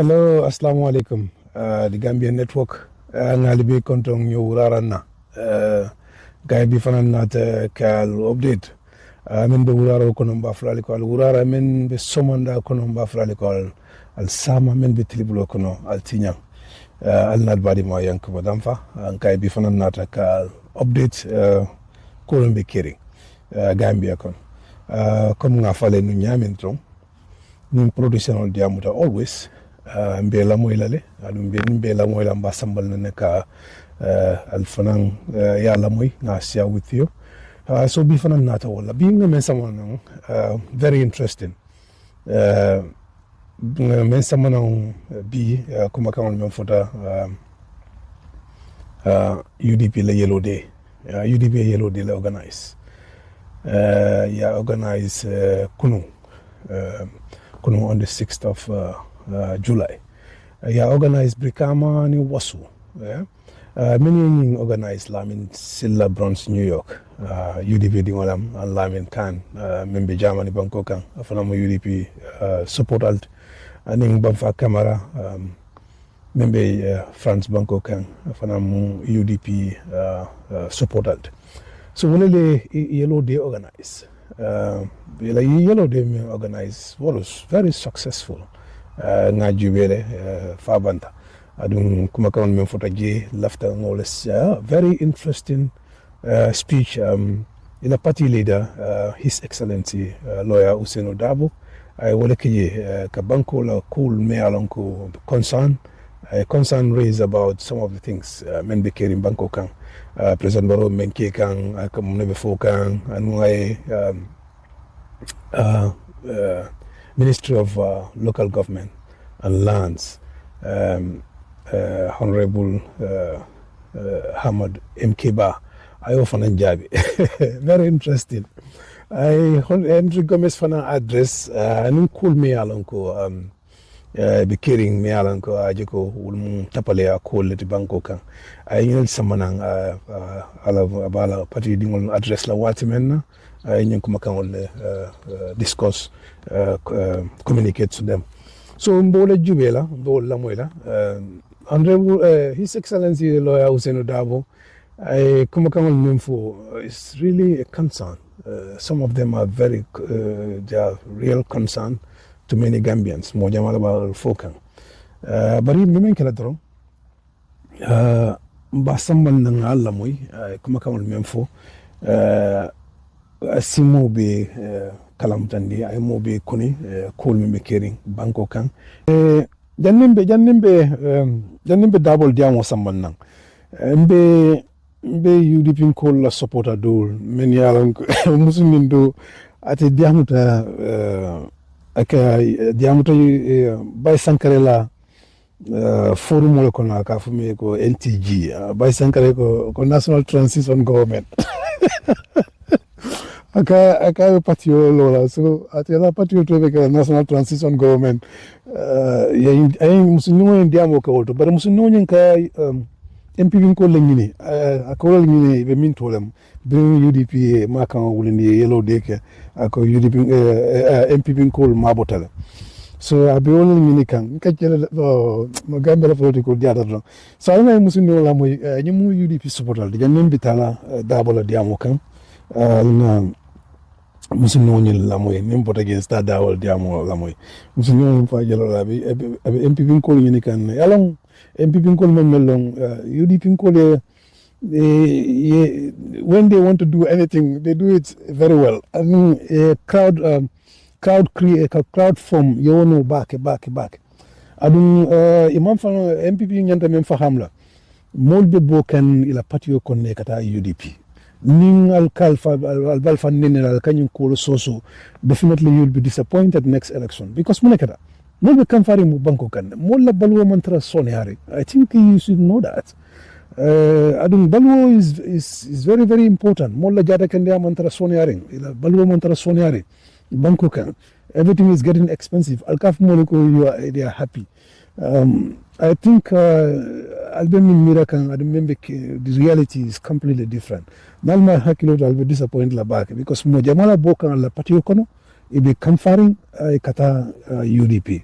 Hello, assalamu alaikum. The Gambian network. Ngalibi kontong nyo urarana. Gaya bi fanan nat kal update. Min be urara konon ba frali ko al urara min be somanda konon ba frali ko al sama min be tilibulo kono al tinyang. Al nad badi mo yank badamfa. Gaya bi fanan nat kal update kolon be kering. Gambia kon. Comme nga fale nu nyamin tron. Nin production diamuta always. Mbela moylale adum mbela moyla mba sambal na ka alfanan ya la moy na share with you so bi fanan nata wala bi men someone very interesting men someone bi kuma kan men fota UDP la yellow day UDP yellow day la organize organize kunu on the 6th of July. Organized Brikama ni Wasu. Many organized Lamin Silla Bronx, New York. UDP dingolam and Lamin Khan. Membe Germany Bangkok. Afanamo UDP support alt. Aning Bamfa Camera. Membe France Bangkok. Afanamo UDP support alt. So when Yellow Day organized. Yellow Day organized was very successful. Nga jubele fabanta adun kuma kan men fota je lafta ngoles very interesting speech ila party leader his excellency lawyer Ousainou Darboe ay wala kije ka banko la cool me alonko concern raised about some of the things men be caring banko kan president Barrow men ke kan kam ne be fo kan anu ay Ministry of Local Government and Lands, Honorable Hamad Mkeba, I often enjoy very interesting. Henry Gomez fana address and cool me alonko be caring me alonko ajiko ulum tapale a cool let banko kan I yel samanang ala bala party dingol address la watimenna nyen kuma kan discuss communicate to them so mbola jubela mbola moyla honorable his excellency lawyer Ousainou Darboe kuma kan memfo is really a concern. Some of them are very they are real concern to many Gambians mo jamala ba fokan bari men kala dron ba sambal nan Allah moy kuma kan memfo simo be kalamtandi ay mo be koni kol me kering banko kan jannimbe dabol diamo samman nan mbe UDP kol la supporter dol men yalan muslimin do ate diamuta aka diamuta bay sankarela forum wala kono ka fumi ko NTG bay sankare ko National Transition Government aka patio lola so atela patio to be National Transition Government ay musunyo ndiamo ka wolto bare musunyo nka MPP ko lengini akola lengini be min tolem be UDP ma kan wulini yellow day ke ako UDP MPP ko mabotala so abe wol lengini kan ka jela mo Gambia political diada don so ay musunyo la moy nyimu UDP supportal de nyem bitala dabola diamo kan na musunyo nyel la moy nem bota gen sta dawol diamo la moy musunyo fa jelo la bi MPP ko lengini kan yalong MPP ko melong UDP ko when they want to do anything they do it very well. I mean crowd form you know back adun imam fa MPP nyanta mem fa hamla molbe bokan ila patio konne kata UDP ning al kalfa al balfa nene al kanyum ko soso definitely you'll be disappointed next election because munekata molbe kan fari mu banko kan molla balwo mantra sonari I think you should know that adun balwo is very very important molla jada kan dia mantra sonari ila balwo mantra sonari banko kan everything is getting expensive alkaf molko they are happy I think albemi mira kan adumembe the reality is completely different nalma hakilo I'll be disappointed la back because mo jamala bokan la patio kono ibe conferring kata UDP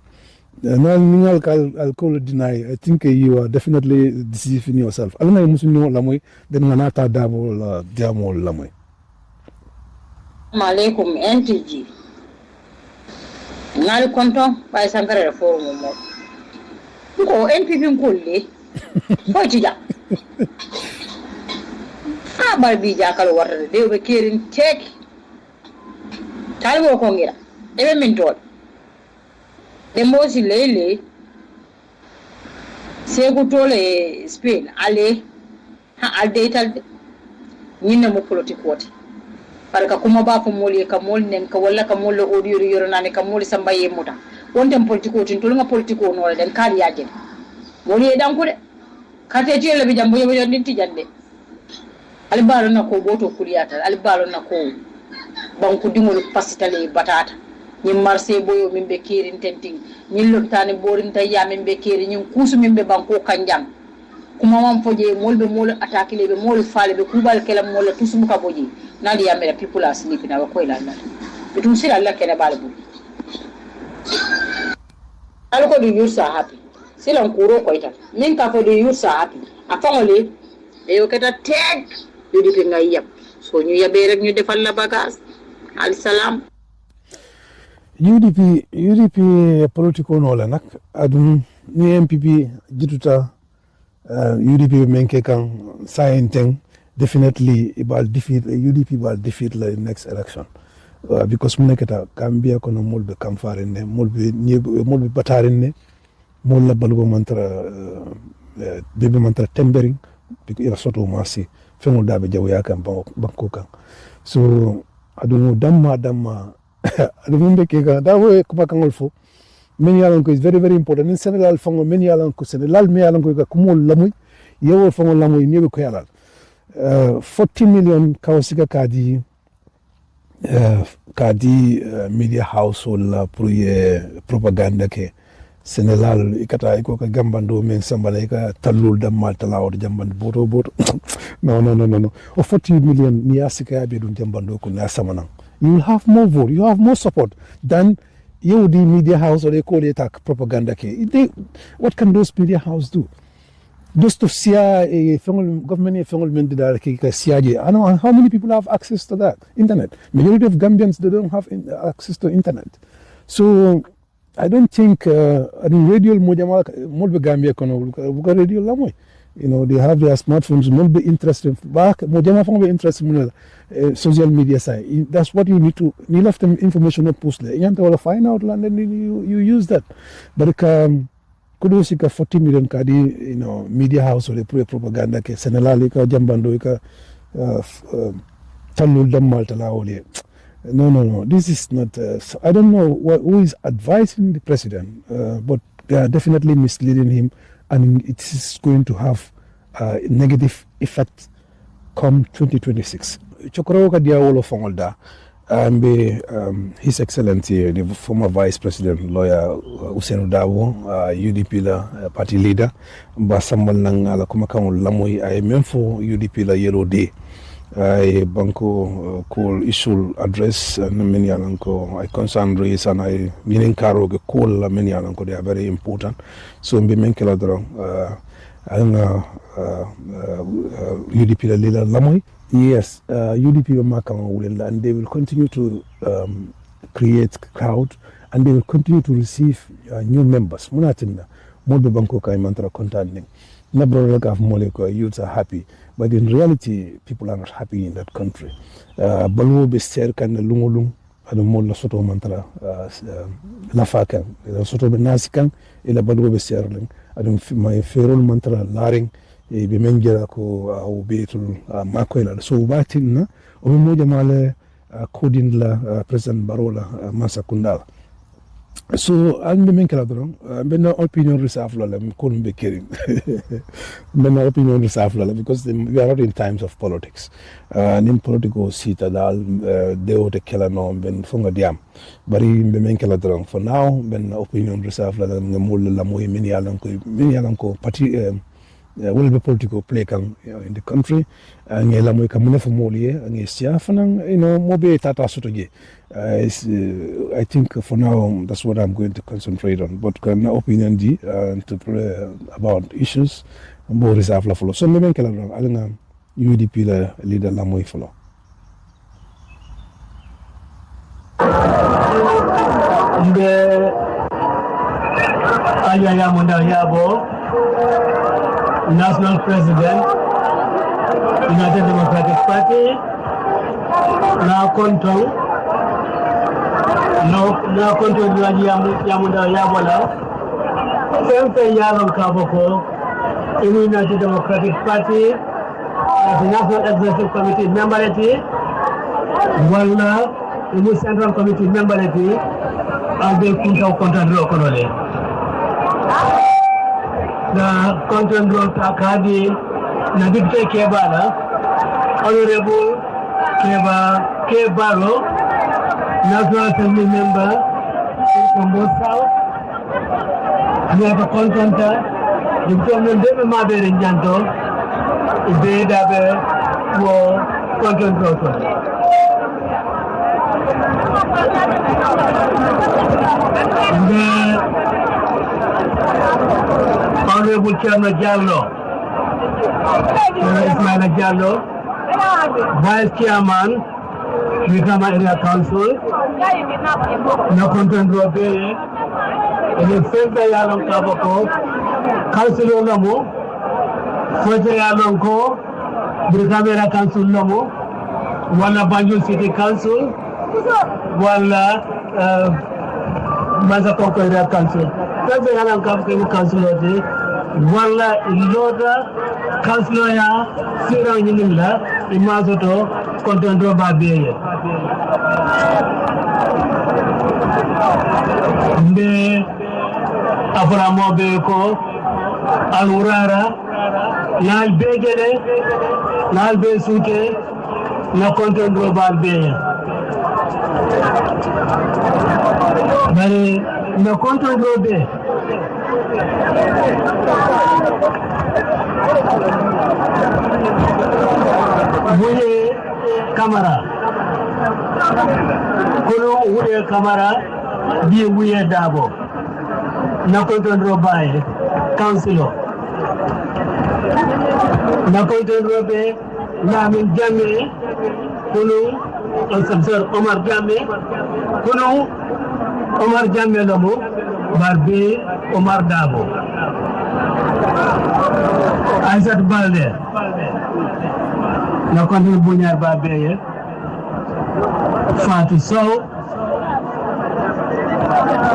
No, I'll call it deny. I think you are definitely deceiving yourself. I don't know if you know then Manata Darboe Diamo Lamoy. Malaikum NTG. Ngal konton by Sankara forum mo. Ko NPP kulle. Ko tija. Barbi jakal warde de be kerin tek. Talbo ko ngira. Ebe min tol. De mosi lele. Segu tole Spain ale ha aldetal nyina mo politique wote. Parka kuma ba ko moli ka mol nen ka walla ka mol audio yoro nane ka mol sambaye muta wonten politiko tin to nga politiko no den kali yaje moli dan ko de kate ti le bi jambo yo din ti jande ali balo na ko boto kuliyata ali balo na ko banku dingol pasitale batata nyim marché boyo min be kirin tenting nyil lontane borin tay ya min be kiri nyim kusu min be banko kanjang kuma wan foje molbe mol attaque lebe mol faale be kubal kelam mol tusum ka boji nali yamere people are sleeping na ko ila nata bitum sira Allah kene balbu alko do you are happy silan kuro ko ita min ka fo do you are happy afangole e yo keta tek UDP ngay yab so ñu yabe rek ñu defal la bagage al salam UDP political no la nak adum ni MPP jituta UDP menke kan sayenteng definitely ibal defeat UDP bal defeat la next election because mu nekata Gambia kono molbe kam farenne molbe batarenne molla balugo mantra bebe mantra tembering biko ira soto masi fengol dabe jaw yakam banko kan so adunu damma adunu beke kan dawo ko bakangol fo men yalan ko is very very important in Senegal fango men yalan ko Senegal me yalan ko ka kumol lamuy yewo fango lamuy nibe ko yalal 40 million kawsiga kadi media household la pour propaganda ke Senegal ikata ko ka gambando men sambala ka talul dammal talawdo jambande boto no o 40 million ni asika be dun jambando ko na samana you will have more vote you have more support than you the media house or they call it attack propaganda ke what can those media house do just to see a government men that I know how many people have access to that internet. Majority of Gambians they don't have access to internet. So I don't think radio molbe Gambia kono radio lamoy. You know they have their smartphones. Molbe interested back. Mojama fonbe interested social media side. That's what you need to. You left them information not post there. You have to find out and then you use that. But kudu sika 40 million kadi media house or propaganda ke Senegal ka jambando ka talul dammal talawole no this is not I don't know who is advising the president but they are definitely misleading him and it is going to have a negative effect come 2026 chokoro ka dia wolo fongolda His Excellency, the former Vice President, lawyer Ousainou Darboe, UDP la party leader, Basambal nang ala kumakang lamoy ay memfo UDP la Yellow Day. Ay banko call issue address na many alanko ay concern raise and ay meaning karo ke call la many alanko they are very important. So mbi menkela dro UDP la lila lamoy. Yes, UDP will and they will continue to create crowd and they will continue to receive new members. Munatinda, Modo Banko Kai Mantra contanding. Nabrolaka Moleko youths are happy, but in reality, people are not happy in that country. Balu Bester kan Lumulung, and Mola Soto Mantra Lafakan, Soto Benasikan, Ela Balu Besterling, and my Ferol Mantra Laring. Be menjera ko ubetul makoila so batin na o moja male kodin la president Barrow la masa kundala so an be menkala dron be na opinion reserve la ko be kerin be na opinion reserve la because we are not in times of politics nim political sita dal de o te kala no ben fonga diam bari be menkala dron for now ben opinion reserve la ngam la moy min yalan ko parti will be political play in the country nge la moy kamune fo molie nge sia fanan mobe tata sotoje I think for now that's what I'm going to concentrate on, but can opinion di to play about issues mbo reserve la folo so me ben kala alanga UDP la leader la moy folo Nde Ousainou Darboe, National President, United Democratic Party, now control Ousainou Darboe la. Sempre yalon kaboko, United Democratic Party, as the National Executive Committee member wala the Central Committee member and they kunta control konole. The control takadi na dipte kebala Honorable K. Barrow, National Assembly member from both South. We have a contenter. The government deve mabe rinjanto. Ibe dabe wo control. Honorable Chairman Jallo, Ismail Jallo, Vice Chairman, Brikama Area Council, Nakonton Robe, and the Center Yalong Kaboko, Council Lamo, Fote Yalonko, Brikama Area Council Lamo, Wala Banjul City Council, Wala Mazakoko Area Council. That's Yalong Kaboko Council. Wala iloda councilor ya sira nyinimla imazoto kontondro babeye mbe afra mobe ko alurara nal begere nal be suke na kontondro babeye bari na kontondro be Wuye Kamara Kono Wuye Kamara Bi Wuye Darboe Nakonton Robaye Councilor Nakonton Robe Lamin Jammeh Kono Omar Jammeh Kono Omar Jammeh Lomo Barbe Omar Darboe Aisat Balde Nakonton Bunyar Babeye Fatou Sow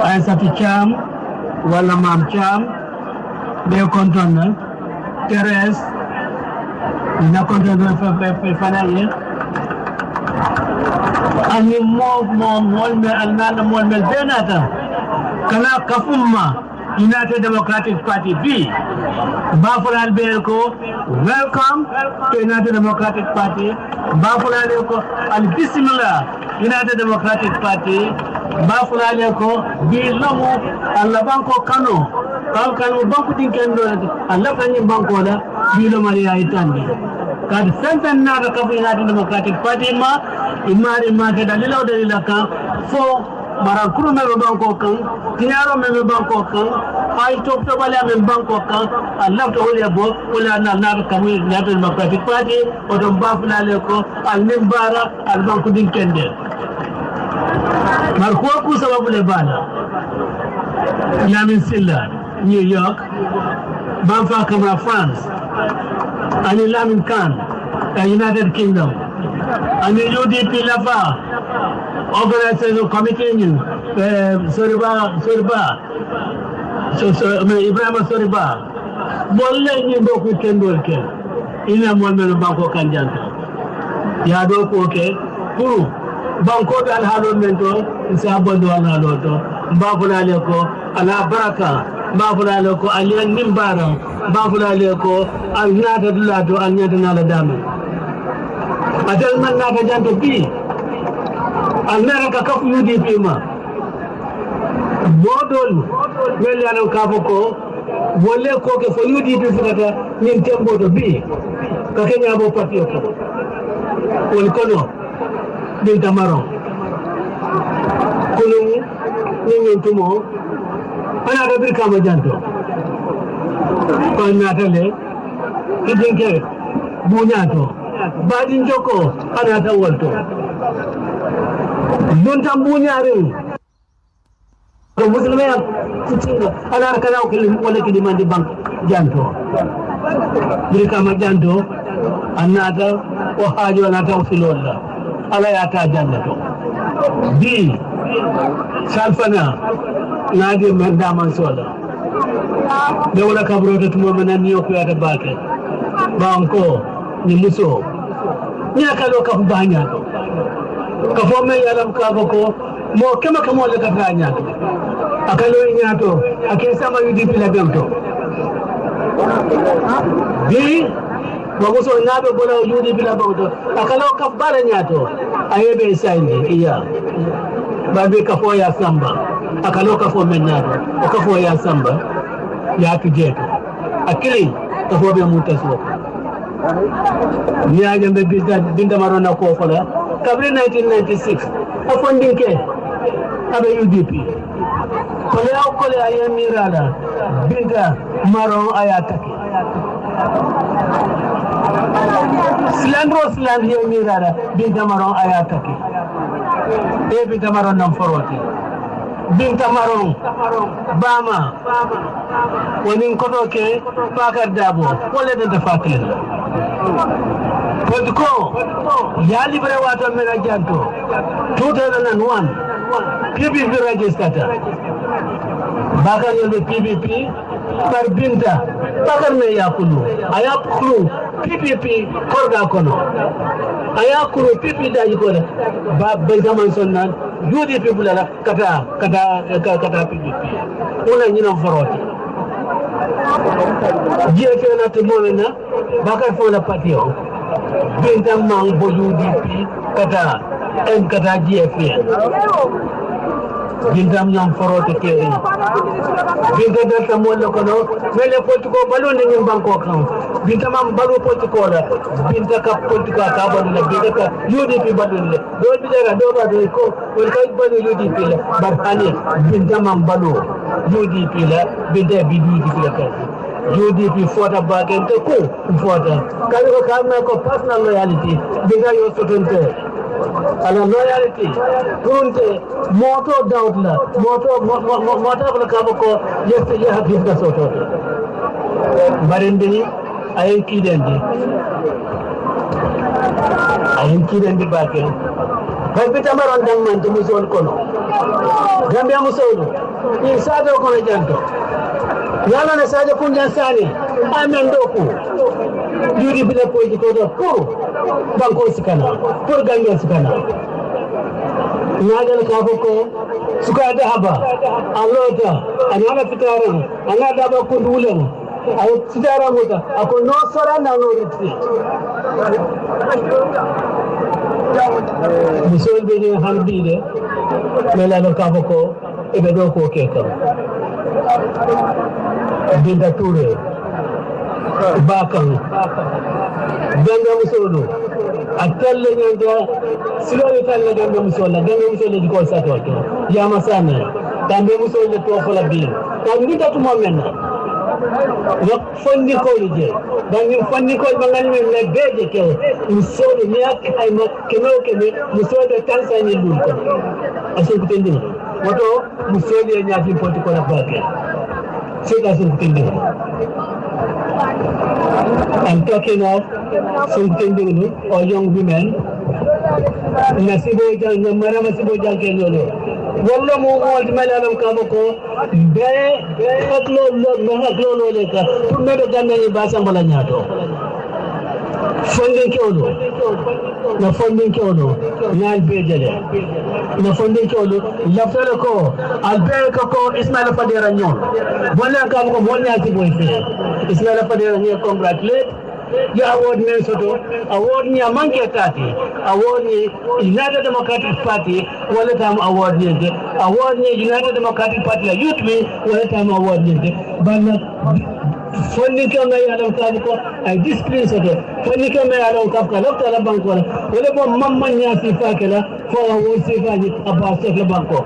Aisat Cham wala Mam Cham be konton Thérèse Nakonton Fanaye ani molme alnana molme benata kala kafumma United Democratic Party B. Bafulal Belko, welcome to United Democratic Party. Bafulal Belko, al Bismillah, United Democratic Party. Bafulal Belko, B. Lomo, al Banco Kano. Kano Banco Tinkendo, al Lakani Banco, B. Lomaria Itandi. Kad Senten Naga Kafu United Democratic Party ma, Imari Market, a little de Laka, for Marakuru Melo Banco Kang, Tiaro Melo Banco Kang, I talked to Baliam Banco Kang, I love to hold a book, Ola Nana Kamu United Democratic Party, or the Bafula Leko, Al Nimbara, Al Banco Dinkende. Marco Sabulebana, Yamin Silla, New York, Banfa Camera, France, and Lamin Khan, United Kingdom, and the UDP Lava. Organization committee ni Soriba Ibrahim Soriba bolle ni boku kendol ke ina mon melo banko kanjanta ya do ko ke pour banko dal halo mento isa bondo ala loto mbafula le ko ala baraka mbafula le ko aliyan nimbara mbafula le ko al nada dulato al nyata nala dame adal man nata janto bi America kafu UDP ma modol meliano kafoko wolle ko ke fo UDP fitata min tembo to bi ka kenya bo patio ko wol kono din tamaro kono ni tumo ana da Brikama janto ko natale idinke bunyato badin joko ana ta wolto don tambunyare ko muslime ana kana ko wala ki dimandi bank janto Brikama janto anata o haajo anata o filolla ala ya ta jannato bi salfana nadi manda man sola de wala kabro to mo manan yo ko yata bake banko ni muso ni akalo ka banya ka fo me yalam ka ko mo kema kamo le ka fanya akalo nyato akesa ma UDP la bento bi wago so naabe bola UDP la bento akalo ka bara nyato ayebe sainde iya babe ka fo ya samba akalo ka fo men nyato ka fo ya samba ya tujeto akili ka fo be mutaso ni ajambe binda marona ko fola kabre 1996 afondin ke abe UDP kole ayamirala binda maron ayataki Sland yamirala binda maron ayataki e binda maron nam foroti binta maron bama wonin koto ke Bakar Dabo wala den tafakel Podko ya libre wato mena janto 2001 PPP registered Bakar yole PPP par binta Bakar me yakulu ayakulu PPP korga kono ayakulu PPP daji kono ba Benjamin Sonnan UDP bulala kata PPP una nyina foroti jefe na tumona Bakar fo la patio binta mang bo UDP kata GFN bintam nyam forote ke binta delta molle kono mele politiko balonde nyim banko kan binta mam balu politiko la binta ka politiko ka balonde binta ka UDP balonde do bidara do ba do ko wol kay balu UDP la barhani binta mam balu UDP la binta bi UDP la ka UDP fota bagente ko fota kali ko kamna ko personal loyalty binta yo sotonte ala loyalty punte moto daudla moto ko kabo ko yeste ya habis da soto barende ay kidendi baake ko bitamaron dang man to musol kono Gambia musolo ni sado kono janto yalla ne sadio kunjan sani amen doku yuri bila poji ko do ko banko sikana pour Gambia sikana ngadal ka ko suka da haba alota anana fitara anada ba ko dulen ay fitara mota ako no sora na no ritsi musol be ni hamdide mela ka ko e be do ko ke kam binda ture bakan ganga musolo atalle nyanga silo talle ganga musolo di ko sato to yama sana tambe musolo to fola bi tambi datu momena yok fondi ko lije dangi fondi ko bangal me beje ke musolo ne ay ma kemo musolo tansani lul ko aso kutendi moto musolo ya nyaati ponti ko na baake c'est à something. I'm talking of something or young women. Nasibo jang mara masibo jang kelolo. Wallo mo wal malalam kabako be haklo lo leka. Tunne do ganna ni basa mala nyato. Fondin kewlo na albejele na fondin kewlo la fele ko albere ko Ismaila Fadera nyon wala ka ko wonna ti boy fe Ismaila Fadera ni congratulate ya award men soto award ni amanke tati award ni United Democratic Party wala tam award ni United Democratic Party la youth me wala tam award ni bana fonni kama ya law ko ay discipline soto fonni kama ya law ka lafta la banko wala bo mamman ya sifa kala fo award sifa ni abba la banko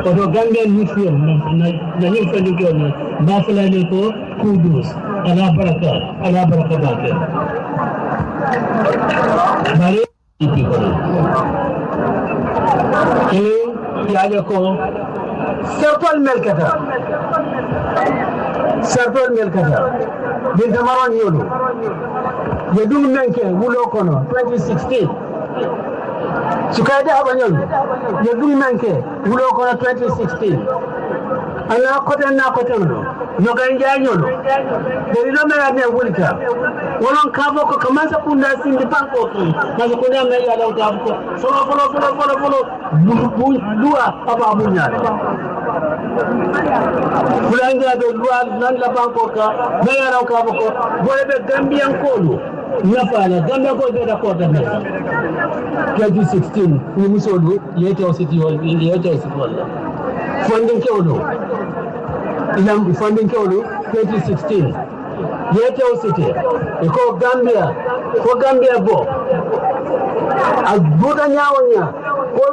ko Gambian youth na ni fonni ko ni ba fala ni ko kudus ala baraka bake bare ipi ko ini yaje ko serpal melkata bin tamaron yolo ye dum menke wulo kono 2016 sukayda abanyon ye dum menke wulo kono 2016 ana koten no noganja nyolo derilo mera ne wulita wolon kavo ko kamasa kunda sindi banko ki maso kunda me ya law tab ko solo dua aba munya fulanga do dua nan la banko ka me ya law kavo ko boye be gambian kolu nyafala gambia ko de da ko da 2016 ni musodu yeto city hall funding kewlo ilam funding kewlo 2016 yeto city ko Gambia bo abuda nyawnya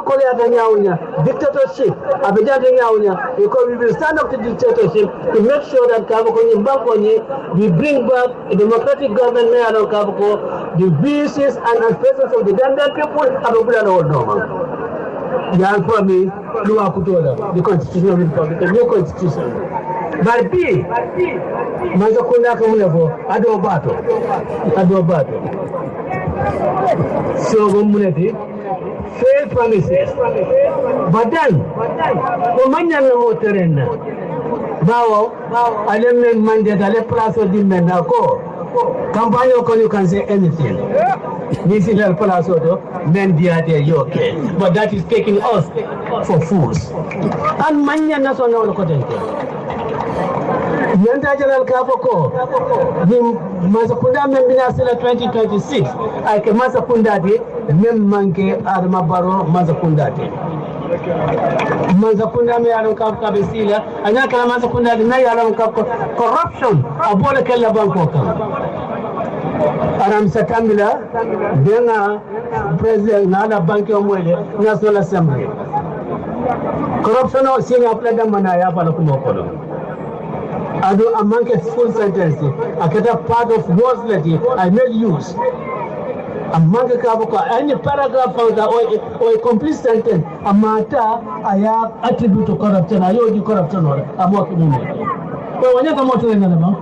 ko ya nyawnya dictatorship abida nyawnya because we will stand up to dictatorship to make sure that Kabako ni Mbakoni we bring back a democratic government may allow Kabako the wishes and aspirations of the Gambian people abula no normal yan promise luwa kutola the constitution of the republic the new constitution but B manzo kuna kamuna bo ado bato so gomuneti failed promises but then komanya na moterena bawo alem mandate ale place di menako campagne ko you can say anything this is el place do men dia there you okay but that is taking us for fools and manya national ko dente yanda jalal kapoko di masakunda men binasila 2026 ay ke masakunda di mem manke adama Barrow masakunda di mazakunda me alon kap kabesila anya kala mazakunda na alon kap corruption abola kala banko kan aram satamila denga president na la banki omwele national assembly corruption o sini apla damana ya pala kuma kono ado amanke full sentence akata part of words that I made use amanga kaboko any paragraph or a complete sentence amata aya attribute to corruption ayo di corruption or amok mume ko wanyaka moto na ba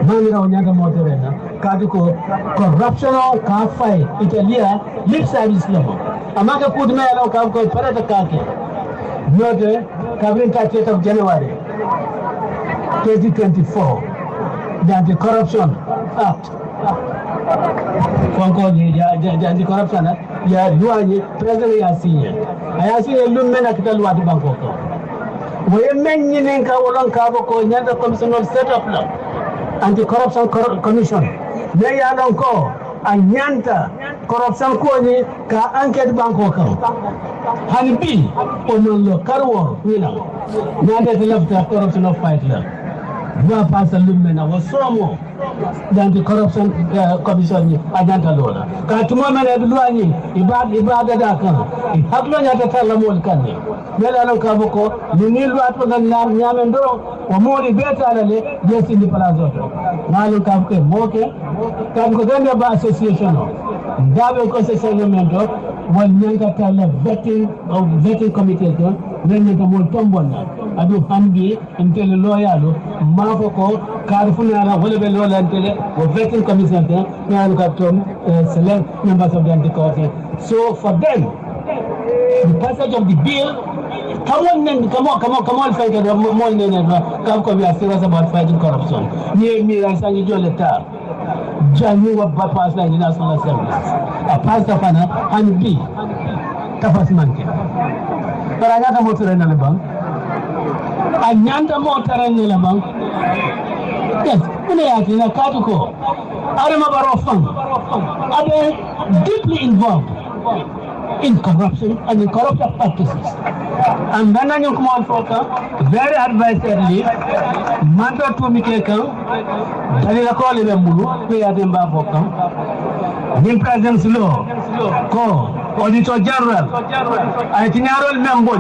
banira wanyaka moto na kaduko corruption ka fai italia lip service level amaka kudme ala ka ko parata kake note kabrin 30th of January 2024 the Anticorruption Act konko ya Anticorruption ya luaye president ya sinye lumena kitalwa di banko ko woye menni nen ka wolon ka ko nyanda commission set up la Anticorruption Commission ne ya lon ko anyanta corruption ko ni ka enquête banko ko hanbi onon lo karwo wila nyanda de lafta corruption of fight la dua pasa lumena wasomo the Anticorruption Commission ni ajanta lola ka tuma mena duani ibada da kan haklo nyata tala mol kanni mela lon ka boko ni lwa to nan nyame ndoro o modi beta le jesi ni palazo nalo ka ko moke ka ko Gambia ba association ndabe ko se segmento wal nyanga tala vetting committee to men ko mol tombonna adu hambi intel loyalo mafo ko karfunala wala be lola intele o vetting commission to nalo ka tom select members of the Anticorruption. So for them the passage of the bill come on fight it more than we are serious about fighting corruption me I say you leta jani wa pass la national assembly a pass the fana and b tapas manke para ngata mo tere na lebang anyanta mo tere na lebang Yes, when I ask you, Katuko, Adama Barrow Fund, are they deeply involved in corruption and in corruption practices? And when I come on for very advisedly, Manda to Mikeka, Dalila Koli Mulu, we are them Bafokam, Nim President's Law, Co, Auditor General, I think I don't remember,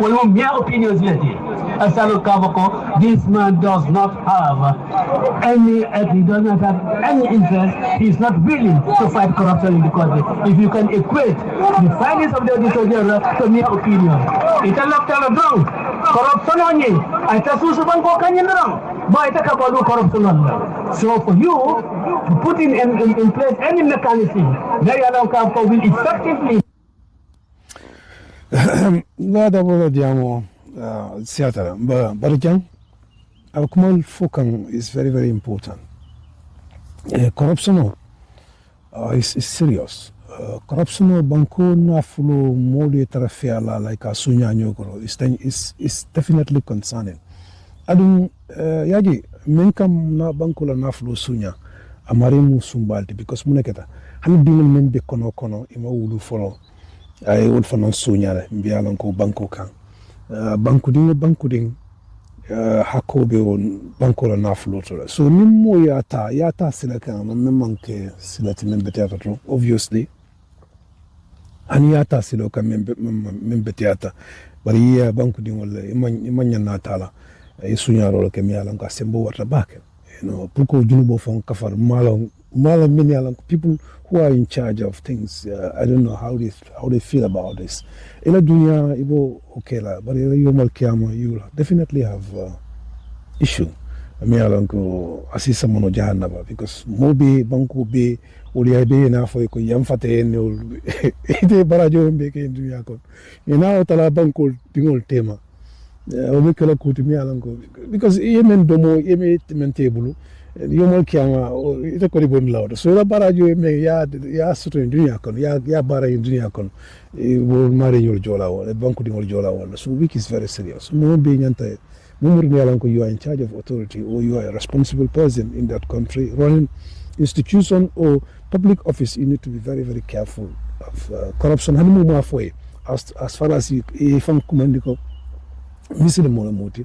will be my opinions yet. Asalo Kavoko, this man does not have he does not have any interest. He is not willing to fight corruption in the country. If you can equate the findings of the Auditor General to mere opinion, it's a lot of wrong. Corruption on you. I tell you, wrong. But I talk about corruption on. So for you to put in place any mechanism, they allow Kavoko will effectively. Seattle, but again, our common focus is very, very important. Corruption is serious. Corruption banko na fulo modi tarafia like a sunya nyogoro is definitely concerning. Adum yaji menkam na banko la na fulo sunya amarimu sumbalti because muneketa hani dingul membe kono ima ulu follow ay ul fanan sunya mbialon ko banko kan. Bankuding hakobe on bankola naflotola. So nimmo yata silaka memmanke silati membeteata obviously. Ani yata siloka membeteata. Bari ya bankuding wala imanya natala. Isunyaro ke mialanka sembo wata bake. You know, puko junubo fon kafar malang many people who are in charge of things. I don't know how they feel about this. Ila dunya ibo okay la, but yomal kiyama you will definitely have issue. Me alanko asisa mono jahannaba because mobi banku be uli be na fo ko yamfate en ite barajo be ke dunya kon. Ina tala banku dingol tema. Obi kala kuti me alanko because yemen domo yeme table yomal kiyama ite ko ribon lawdo so la barajo me ya suto dunya kon ya bara dunya kon will marry your jola wala banku dingol jola wala so which is very serious mo be nyanta mo you are in charge of authority or you are a responsible person in that country running institution or public office. You need to be very, very careful of corruption as far as you from commandiko misi de mola moti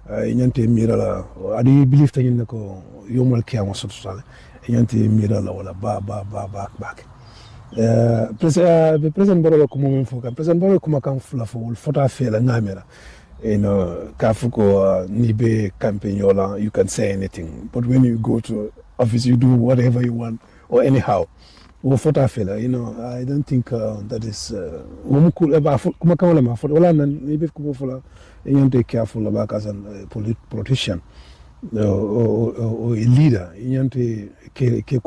nyante mirala adi believe tan ko yomal kiamo sotale nyante mirala wala back president Barrow ko mom foka president Barrow kuma kan fula fo fota fela ngamera kafuko nibe campaign yola you can say anything but when you go to office you do whatever you want or anyhow fota fela I don't think that is kuma kan wala ma fota wala nan nibe ko fula nyante careful about as a politician or a leader nyante ke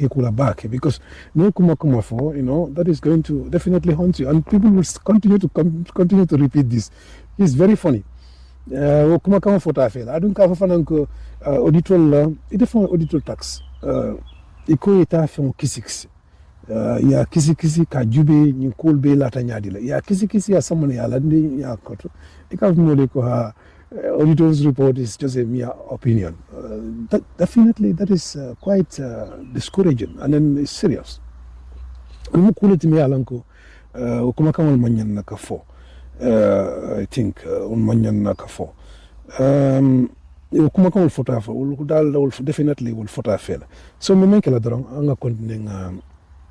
kula back because no kuma for that is going to definitely haunt you and people will continue to repeat this. It's very funny. Kuma kama fota fela adun ka fa nan ko auditor la ite fon auditor tax iko ita fon kisix ya kisi ka jube ni kolbe lata nyadi la ya kisi ya samane ya landi ya koto ika mo ko ha auditor's report is just a mere opinion. Definitely that is quite discouraging and then it's serious. Kuma kuliti me alanko kuma kama manyan na kafo I think manyan na kafo kuma kama fota fa dal definitely will fota fela so me men kala dorong anga continue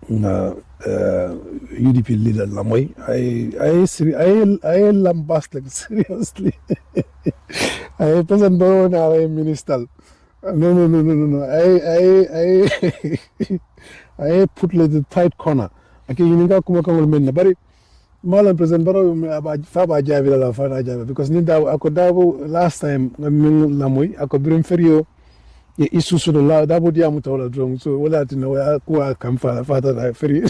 nga UDP leader lamoy I lambast like seriously I President Barrow na I minister no I put like the tight corner okay yininga kuma kama men na bari Malam President Barrow faba jabi la fana jabi because ninda akodabu last time ngamin lamoy akobirim ferio ye isu so la dabo dia mutawala drong so wala tino ko kamfala fata la feri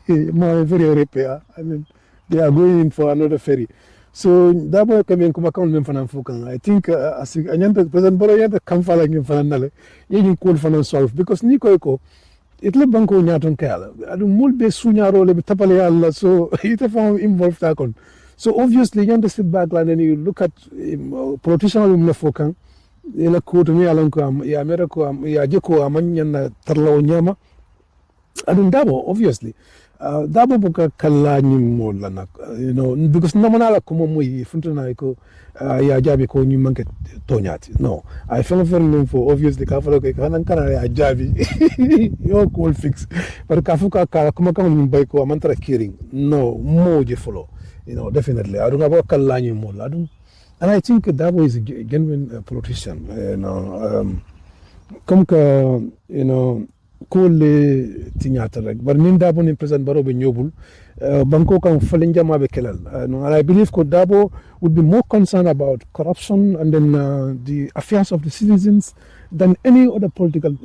my ferry repair I mean they are going in for another ferry so dabo kamen kuma kan men fana fukan I think anyanta President Barrow yanta kamfala ngin fana nale ye ko fana solve because ni ko itle banko nyaton kala adu mulbe sunyaro le tapale alla so ite fam involved takon so obviously you have to sit back and you look at politician na fokan ila kuto mi alan ko ya mera ko ya jiko amanya na tarlaw nyama adun Darboe obviously Darboe buka kala nyimo lana because namanala ko mo yi funtuna ko ya jabi ko nyi manke tonyati no I feel very for obviously ka falo ko kanan kana ya jabi yo cool fix but ka fuka ka kuma kan nyi bay ko amantara kiring no mo je follow definitely adun abo kala nyimo adun. And I think Darboe is a genuine politician. Comme que, kole tinyata rek but nin Darboe ni President Barrow be nyobul banko kan falinja ma be kelal and I believe Darboe would be more concerned about corruption and then the affairs of the citizens than any other political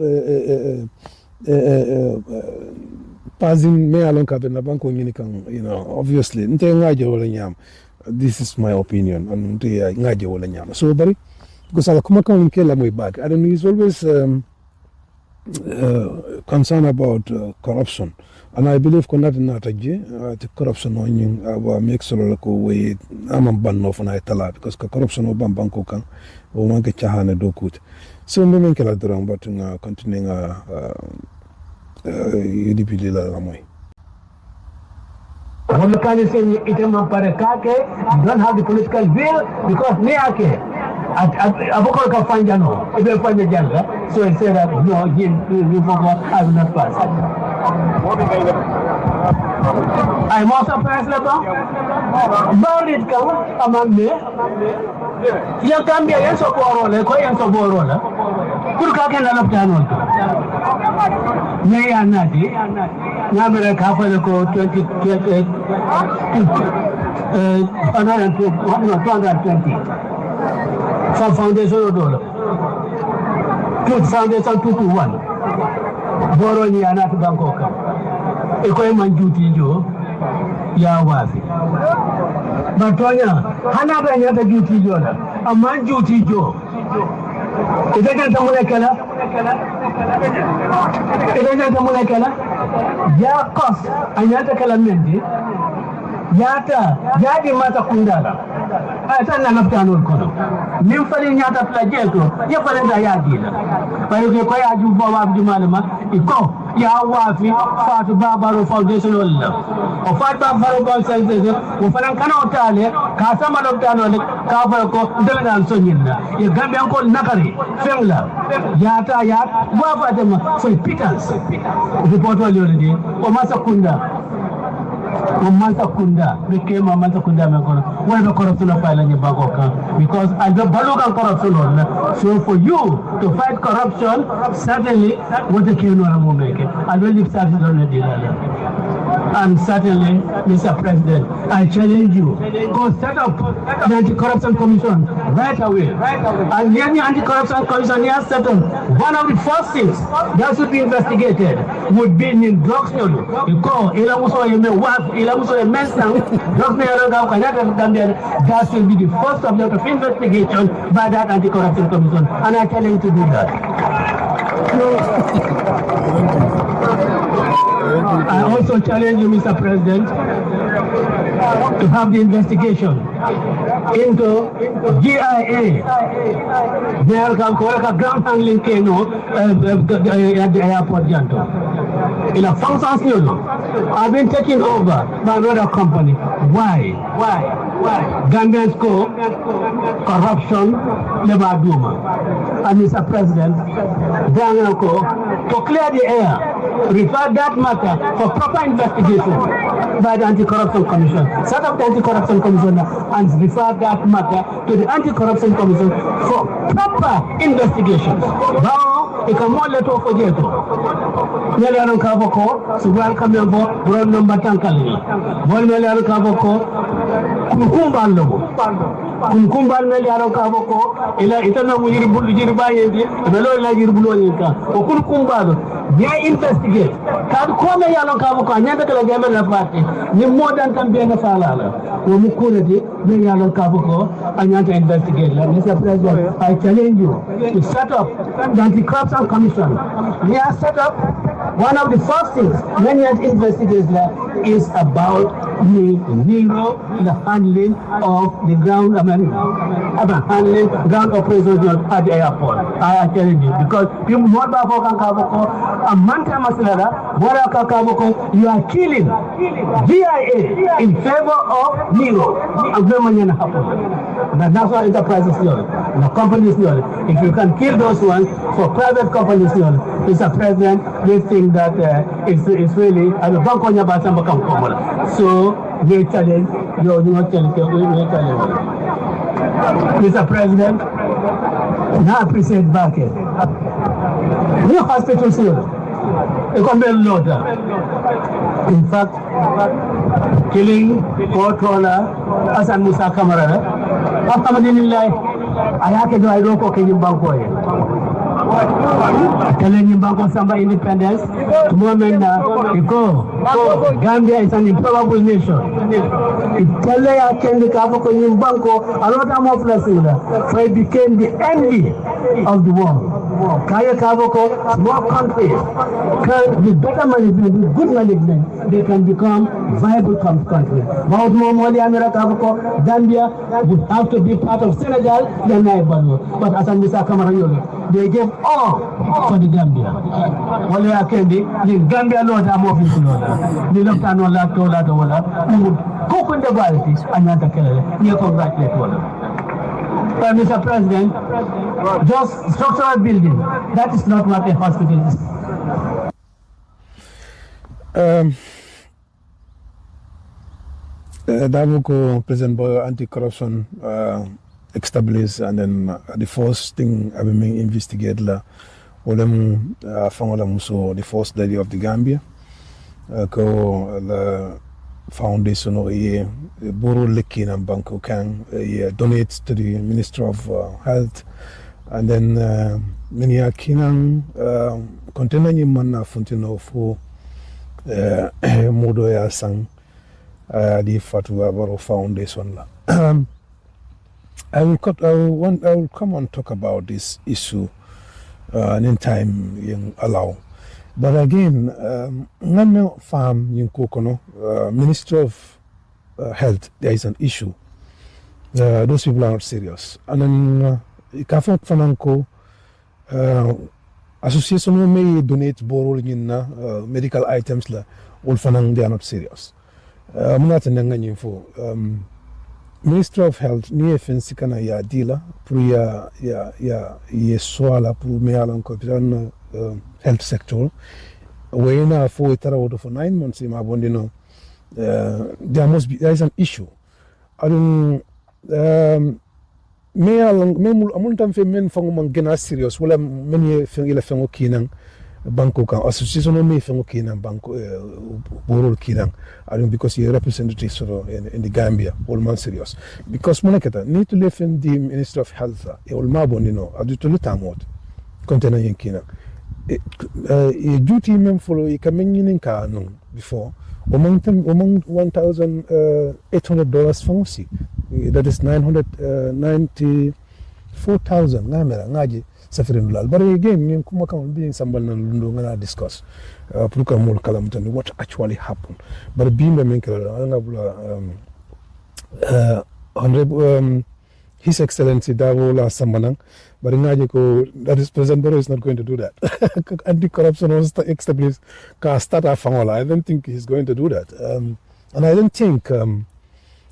passing me along ka na banko ngini kan obviously nte ngaje wala nyam. This is my opinion and ngaje wala nyama so bari because ala kuma kan kela moy back and he's always concerned about corruption and I believe konat na taje the corruption on yin aba make sure ko we amam banno fana tala because corruption o bam banko kan o man ke chahane do kut so men kela drum but continuing UDP la moy. One can say item parekake don't have the political will because me ake aboko ka fanja no ebe fanja janga so he said that no you forgot I will not pass. I'm also president about it ka among me ya Gambia yeso borole ko yeso borole pour ka ken la tano ne ya nadi nyamere ka fa ko 2020 for foundation dollar put foundation 221 boro ni anatu bankoka iko manjuti jo ya wazi batonya hana ba nyata juti jo la amanjuti jo idan ta mulekala ya qas anyata kala mendi yata jadi mata kundala sana naftanul kono nim fali nyata plajeto ya fali da yadila bayo ko ya jubo wa abdumalama iko ya wafi fatu Barrow foundation wala o fatu Barrow foundation o fanan kana otale ka sama doktano ka fa ko dala sonyinna ya Gambia ko nakari femla yata ya wa fatema foi pittance report wali wala o masa kunda Manta Kunda became a Manta Kunda Makono. Where the corruption of Island Bagoka because as the Balugan corruption so for you to fight corruption, certainly what the Kenya will make it. I will leave service on the dealer. And certainly, Mr. President, I challenge you, go set up the Anti-Corruption Commission right away. And the Anti-Corruption Commission has set up one of the first things that should be investigated would be in drugs. That should be the first subject of investigation by that Anti-Corruption Commission. And I challenge you to do that. I also challenge you, Mr. President, to have the investigation into GIA. There can correct a ground handling cano at the airport, Janto. In a function, I've been taken over by another company. Why? Gambians go corruption, never Duma. And Mr. President, Daniel Ko, to clear the air, refer that matter for proper investigation by the Anti-Corruption Commission. Set up the Anti-Corruption Commission and refer that matter to the Anti-Corruption Commission for proper investigation. Now, it can more let off for Jeto. Neliano Kavoko, Subal Kamembo, Broad Number Tankali. One Neliano Kavoko, Kumkumban Lobo. Kumkumban Neliano Kavoko, Ila Itana Mujirbuji, Melo Lajirbulonika, Okurkumbado. They investigate. Can come yalo Kavoko, Nanda Gamma Party, the more than can be a Salala. Umukurati, the Yalo Kavoko, and Yanta investigate. Mr. President, I challenge you to set up the Anti-Corruption Commission. We are set up. One of the first things when you investigate is about zero the handling of the ground, handling ground operations at the airport. I am telling you, because people more about a manta masalada, you are killing GIA in favor of Nero. The National Enterprises Law, the companies law. If you can kill those ones for private companies law, Mr. President, we think that it's really a bank on your bottom. So we challenge your Mr. President, now appreciate back it. New hospitals here. In fact, killing Portola as a Musa Kamara, I have to do I don't in Bankoy. Telling him about some independence, moment Gambia is an improbable nation. Tell I can the Kabako in Banco, a lot of more so it became the envy of the world. Kaya Kabako, small countries, with better management, with good management, they can become viable countries. Mount Momoli, America, Kabako, Gambia would have to be part of Senegal, then Naibano. But as Mr. Cameroon, they gave all for the Gambia. Wale akendi, the Gambia Lord am office Lord. The left hand on that tola to wala. Cook on the quality and not the killer. You congratulate one. Mr. President, just structural building. That is not what a hospital is. Damuko President Boy Anticorruption established, and then the first thing I've been investigate la olem fangola muso the first lady of the Gambia ko the foundation o ye boro lekki na banko can donate to the Minister of Health, and then many akinan container ni manna fontino fo modo ya sang the Fatwa Barrow Foundation la. I will come and talk about this issue in time you allow. But again, Ngame Farm in Kokono, Minister of Health, there is an issue. Those people are not serious. And then Kafat Fananko Association who may donate borrowing in medical items la all fanang they are not serious. Munata nangany info. Minister of Health ni FNC kana ya dila pour ya swala pour me alon ko health sector wena for itara for 9 months ma bondino there is an issue. I don't me amul tam fe men fango man gena serious wala men ye fengila fengo kinang banko kan association no me fengo kinang banko borol kinang because he representative so in the Gambia all man serious because moneketa need to live in the Minister of Health all ma bondino adu to lutamot kontena yen kinang duty mem follow e kamenyin ka no before among $1,800 fancy. That is 994,000 ngamera ngaji safirin lal. But again, yin kuma kan being sambal na lundo ngana discuss puruka mul kalam tani what actually happened. But being the main honorable His Excellency Darboe Sammanang, but ngaji ko that is President Barrow is not going to do that. Anti-corruption was established ka start fangola. I don't think he's going to do that. And I don't think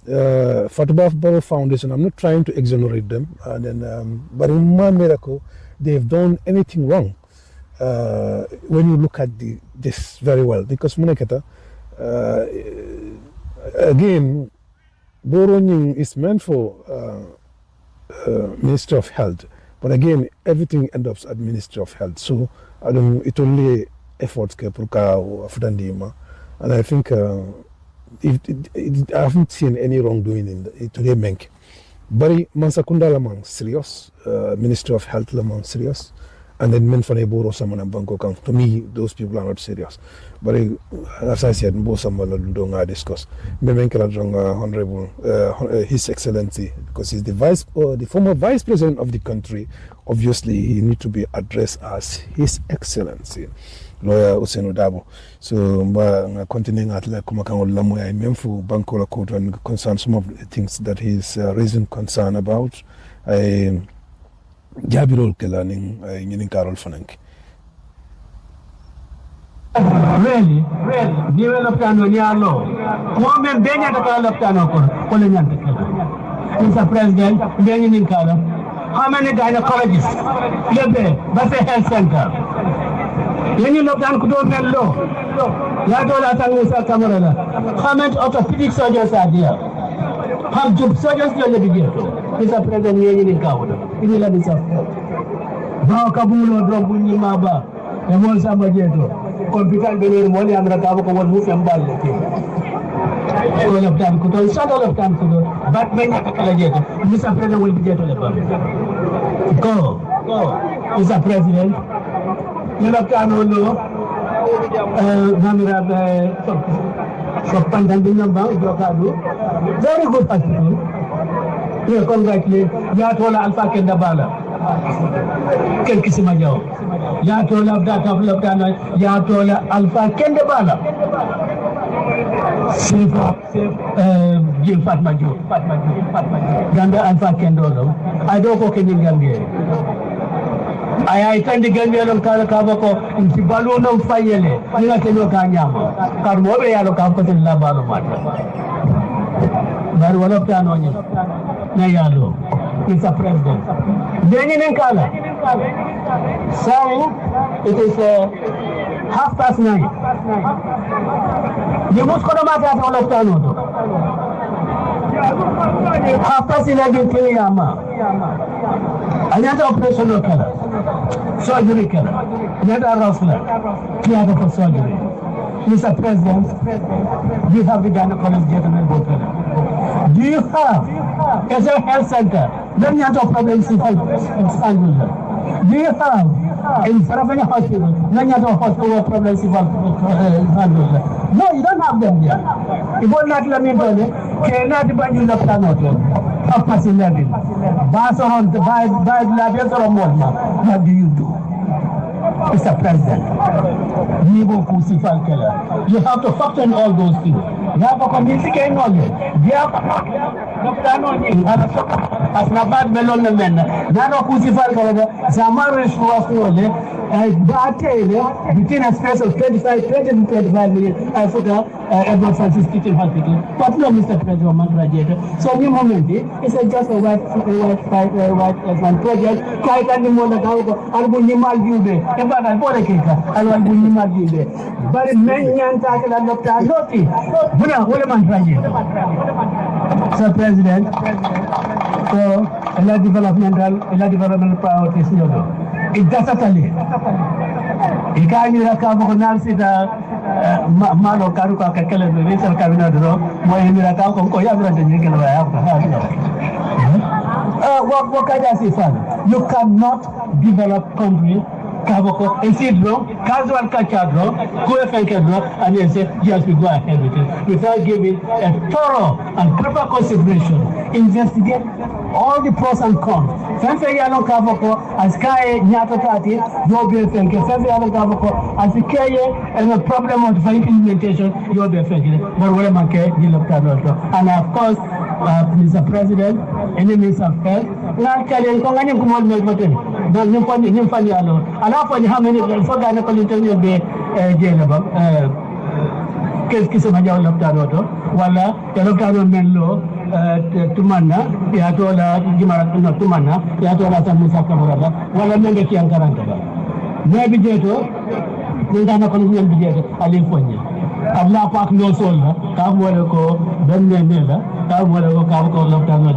Fatwa Barrow Foundation, I'm not trying to exonerate them, and then, but in my miracle, they've done anything wrong when you look at this very well. Because Muneketa, again, borrowing is meant for Minister of Health, but again, everything ends up at Minister of Health. So it only efforts ke purka afdandima, and I think. I haven't seen any wrongdoing in today Menk. Bari Mansakunda lamang serious, Minister of Health lamang serious, and then men for borrow someone and bank account. To me, those people are not serious. But as I said, both someone don't discuss. Honorable His Excellency, because he's the former Vice President of the country. Obviously, he need to be addressed as His Excellency, Lawyer Ousainou Darboe. So, continuing at Kumakan Lamu, I memfu Bankola Court and concern some of the things that he's raising concern about. Jabirol Kelaning, Carol Fanank. Really, develop piano nialo. Women benya to call up piano for Mr. President, Benjamin Kala. How many gynecologists? Lebe, Basse Health Center. When you look down Kudo Low, Yadola Tangusa Camarada. How many orthopedic surgeons are there? How many surgeons do you get? Mr. President, Benjamin Kala. It will have been Bao Kabulo, Drobuni Maba, and one Samajeto. Computer beneath money and Rakabo was moving and ball. All of them could all of them could, but when Mr. President will be get Go, Mr. President. You look down on low, Namira Sopan number, Brokadu. Very good hospital. You congratulate Yatola Alpha Kendabala. Kelkisimajo. Yatola Data Yatola Alpha Kendabala. Safe, Jim Fatmaju. Gambia Alpha Kendolo. I don't go in Gambia. I attend the Gambia of Kalakabako in Sibalunum Fayele. I like to look at Yama. Carmore Yalokako in Labaro Mata. Very well of Tanonia. Nayalo. Mr. President. Benin Kala. So it is 9:30. You must go to Mata all of Tanodo. 11:30 Kiyama. Another operational killer. Surgery killer. Another rustler. Theater for surgery. Mr. President, we have the gynecologist gentleman both. Do you have as a health center? Then you have to problems in do you have in Saravana hospital? Then you have to hospital problems in no, you don't have them here. If you're not let me tell you, cannot depend on the planet. Up past 11. Bas around the by the or more. What do you do? Mr. President, you have to factor in all those things. You have a community going on. You have as Nabat Melon men, Nano Kusifal Kalada, Samaris was between a space of 20 to 25 million, I forgot Edward Francis Teaching Hospital. But no, Mr. President, my graduate. So, new moment, it's just a white project. Kaitan the Monagao, Albunimal Jude, Evan Bodeka, Albunimal Jude. But many young tackle and looked at Loti. What am I graduate? Sir President, so, a developmental priorities, it doesn't tell you. Ikani rakamo kunalsita malo karuka kakele research cabinet ro mo emira ka ko ya bra de ngel wa ya what can I say fun? You cannot develop country Kavoko, and see bro, casual culture bro, go bro, and then say, yes, we go ahead with it, without giving a thorough and proper consideration, investigate all the pros and cons. Fenfe yalo Kavoko, as Kaye Nyatotati, you'll be thinking, Fenfe yalo Kavoko, as the Kaye, and the problem of the implementation, you'll be thinking, but what am I care, you look at also. And of course, Mr. President, enemies of health, not telling Kongani Kumon Melbourne, the Nymphani alone. And after how many for gynecology will be jailable? Kisamaja Loptaro, Walla, Yalotaro Menlo, Tumana, Yatola, Gimaratuna Tumana, Yatola Samusa Camarada, Walla Mendaki and Tarantaba. Maybe Jeto, the gynecology will be California. Allah Pak no soul, Kamwako, Benmela, Kamwako, Kamko Loptano,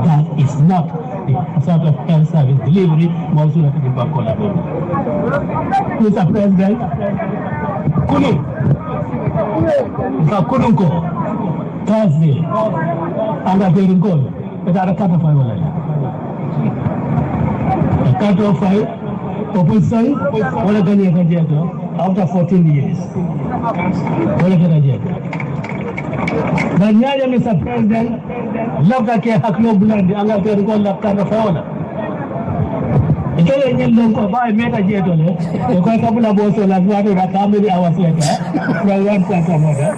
that is not the sort of health service delivery, also at the Bacola. Mr. President, Kununko, Thursday, and a very good, but at a cut of 5. A cut of 5. opposition wala gagné ka jeto after 14 years wala ka jeto but nyaaja Mr. President lafta ke haklo bulandi anga ter ko lafta na fawla ikele nyel ko ba meta jeto le ko kabula boso la wato da kameli hours later from 1 quarter more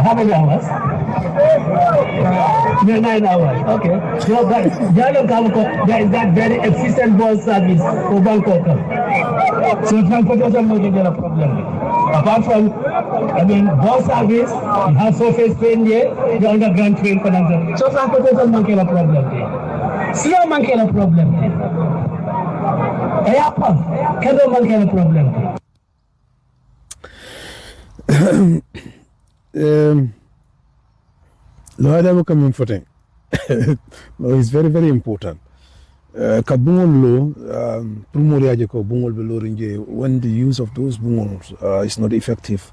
how many hours 9 hours. Okay. So, but there is that very efficient bus service for Bangkok. So, transportation will get a problem. Apart from, bus service, you have surface train here, the underground train for them. So, transportation will get a problem. Slow man get a problem. Airport, can man get a problem. Loada coming for thing. It's very, very important. Kabungol lo, Prumoriaje ko bungol belorinje, when the use of those bungols is not effective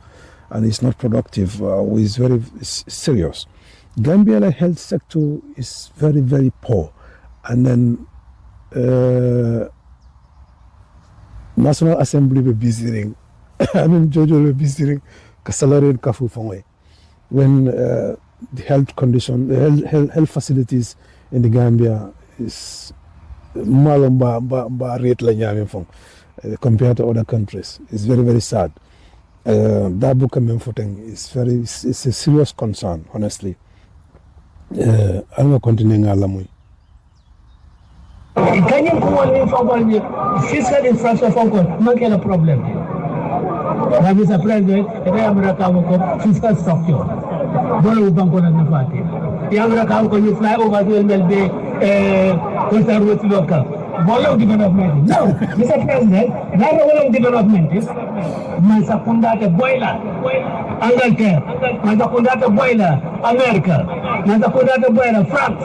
and is not productive, is very serious. Gambia health sector is very, very poor. And then National Assembly be visiting, Jojo be visiting, Kasalare and Kafu Fongwe. When the health condition, the health facilities in the Gambia is malamba rate la nyame fong compared to other countries. It's very, very sad. That book is a serious concern, honestly. I'm not continuing alamui. Can you go on fiscal infrastructure? Not get a problem. Mr. President, fiscal structure. Barrow Banko na nafati. Yang rakam ko you fly over to MLB conservative local. Barrow development. No, Mr. President, Barrow development is Masakunda boiler. Angleterre, Masakunda boiler. America, Masakunda boiler. France,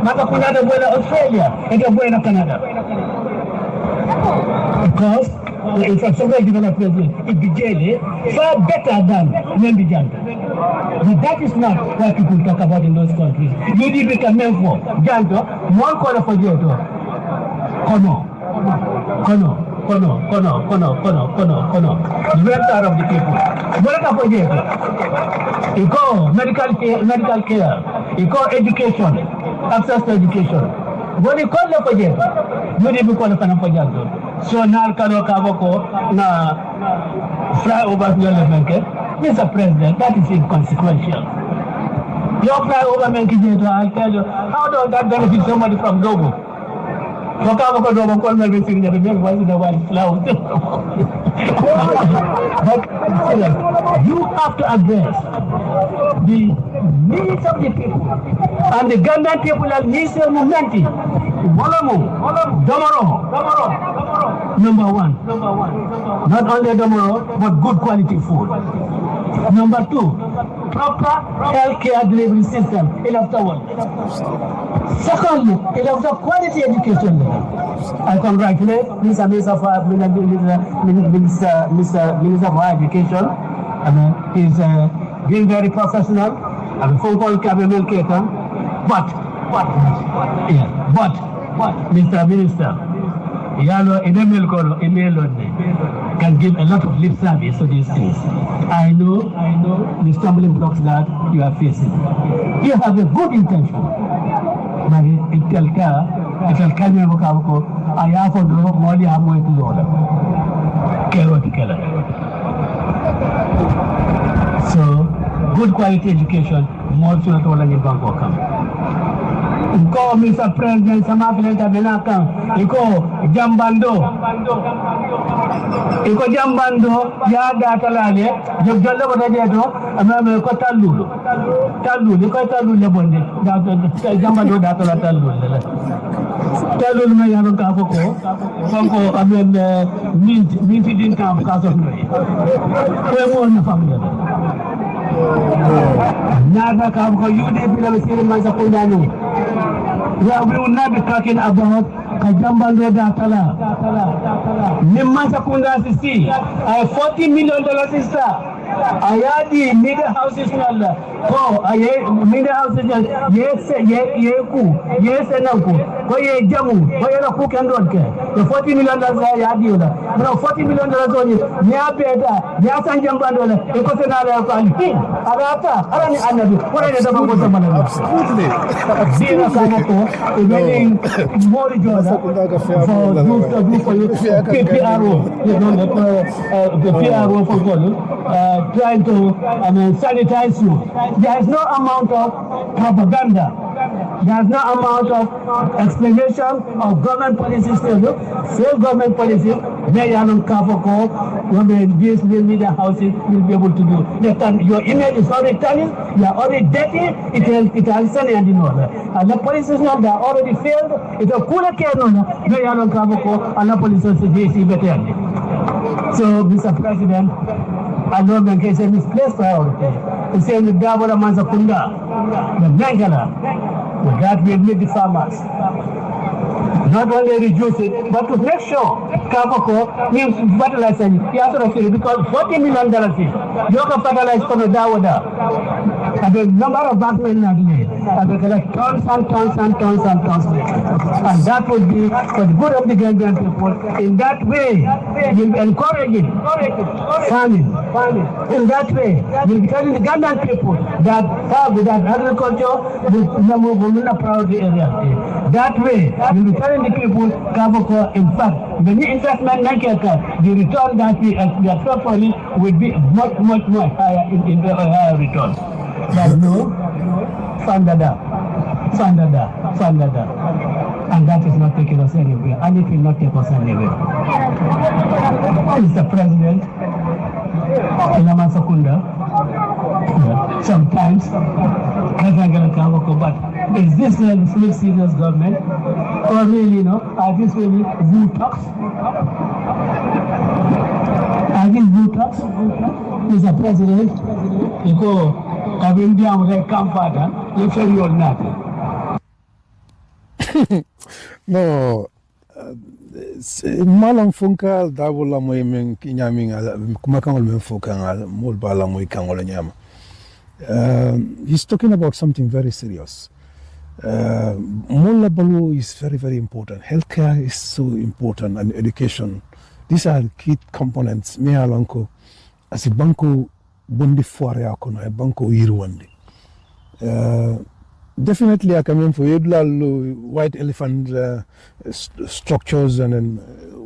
Masakunda boiler. Australia, and boiler Canada. Because the infrastructure development is far better than Nambijanta. But that is not what people talk about in those countries. UDP can name for Janto, one corner for Janto. Kono. The welfare of the people. Welfare for Janto. You go medical care. You go education, access to education. What you call for Janto? UDP call for Janto. So now Kano Kaboko na flyover to the Mr. President, that is inconsequential. Your flyover Menkijeto, I'll tell you, how does that benefit somebody from Dogo? So Kaboko Dogo call me everything that once in a while flow. But you have to address the needs of the people. And the Gambian people are needs of movement. Wolomo, Domoro. Number one. Not only Domoro, but good quality food. Number two, proper healthcare delivery system in afterward. Secondly, in after quality education. I congratulate Mr. Minister for Education. He's being very professional. I'm a phone call communicator. But, Mr. Minister, Yalo email can give a lot of lip service to these things. I know the stumbling blocks that you are facing. You have a good intention, but it will come I have to do more than I'm going to do. So, good quality education, more to not only in Bangkok. Iko Mr. President sama pilenta benaka iko jambando ya datalale jogjolle ko dajeto amame ko tallulo bonde jambando datala tallulo ma yaro ka ko amen minti din ka ka so noy ko mo na famille nada ka ko UDP la sir man sa ko nanu. Yeah, we will not be talking about Kajambando Datala. Nimasa Kunda Sisi, $40 million sister. ayadi media houses nalla ko aye media houses yes nanku ko ye jamu ko ye ku kan don ke the $40 million ayadi ola no $40 million zoni nya beta nya san jambando la e ko senala ko alhi arata arani annabi ko ne da bango zamana Absolutely. dira samako remaining more joda for you PRO you know the PRO for God trying to sanitize you. There is no amount of propaganda. There is no amount of explanation of government policies. Same government policies, they are not covered. When these media houses will be able to do. Your image is already telling, you are already dirty, it has sent and you know. And the policies now they are already failed. It's a cooler care, they are not covered, and the policies are better. So, Mr. President, I know the case is misplaced priority. The same with Darboe Manzakunda, the Bengala, that will meet the farmers. Not only reduce it, but to make sure Kabako means fertilizer. You have to feel because $40 million you can fertilize from the Dawoda. And the number of backmen not made. And they collect tons and tons and tons and tons. And that would be for the good of the Gambian people. In that way, you'll encourage it. Farming. In that way, you'll be telling the Gambian people that agriculture will not proud the area. That way, you'll be telling the people, Kabako, in fact, the new investment the return that we expect for it will be much higher in the higher return. But no, Fandada. And that is not taking us anywhere, and it will not take us anywhere. Mr. President, Ilaman Sakunda, sometimes, but is this a full serious government? Or really, are these really who talks? Are these who talks? Mr. President, you go, I've been down with a comforter, you show you nothing. No, malang funkal Darboe moy men nyaming kumakangol men fukangal mol bala moy kangol nyama. He's talking about something very serious. Mola Balu is very, very important. Healthcare is so important, and education. These are key components. Me alanko as a banko bondi fuare akono a banko irwandi. Definitely, I come in for white elephant structures and then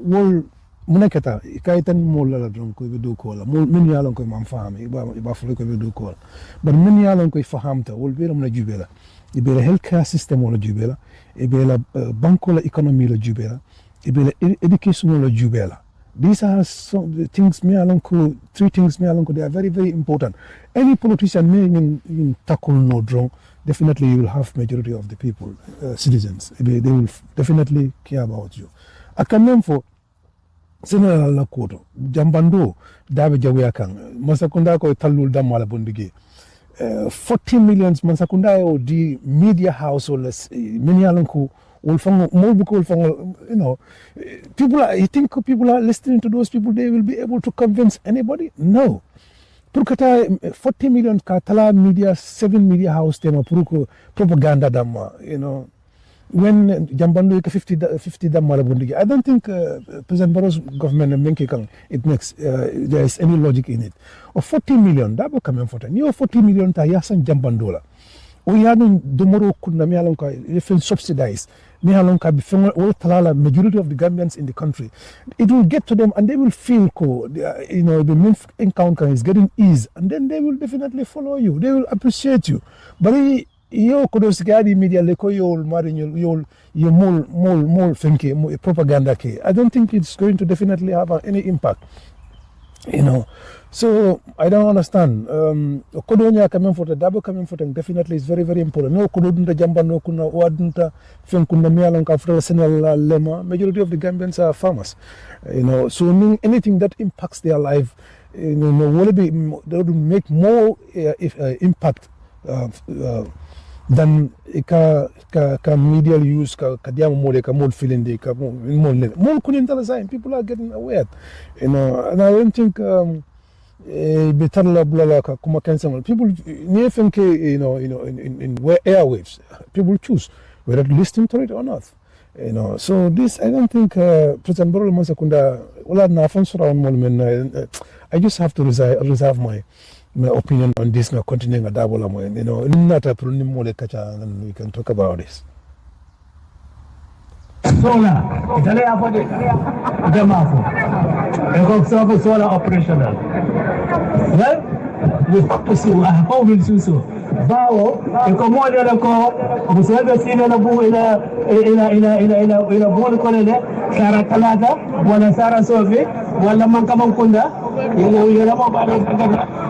wall munakata ikaitan mola la dron ko do kola min yalon ko mam fahami iba fulu ko do kola but min yalon ko fahamta wol be na jubela ibela healthcare system wala jubela ibela banko la economy la jubela ibela education la jubela. These are some things three things they are very, very important. Any politician may in tackle no drone, definitely you will have majority of the people, citizens. They will definitely care about you. I can name for Senegal Lakoto, Jambando, Dabe Jawiakang, Masakunda ko Talul Damala Bundige. 40 million Masakunda o the media households, many alanku. I think people are listening to those people, they will be able to convince anybody? No. Purkata 40 million katala media, 7 media house tema puruko propaganda dama, when Jambando 50 dama bundigi. I don't think President Barrow's government it makes there is any logic in it. Or 40 million, that will come in for 10. You 40 million ta yasan Jambandola. We had domoro kuna mihalonka if subsidized. Mihalonka before all talala majority of the Gambians in the country. It will get to them and they will feel the main encounter is getting ease, and then they will definitely follow you. They will appreciate you. But yo kodosigadi media leko yo marin yo mol fenke propaganda ke. I don't think it's going to definitely have any impact. So I don't understand. Kodonya coming for the Darboe coming for them definitely is very, very important. No kodunta jamba no kuna wadunta fenkunda mialon kafra senala lema. Majority of the Gambians are farmers. So anything that impacts their life, will make more impact than ka media use ka diamo mole ka more feeling de ka more kunintala sign. People are getting aware. And I don't think Betarla blala kuma cancel. People near think in where airwaves. People choose whether to listen to it or not. So this I don't think President Barrow Masakunda wala na fansura on monument. I just have to reserve my opinion on this now continuing a double not a kacha and we can talk about this. Solar, Italy apode, Demafo, a solar operational. Well, we have to see how we'll do so. Barrow, a commodity of the was ever seen in a book in a board colony, Sarah Talata, one Sarah Sophie, one Mankamakunda,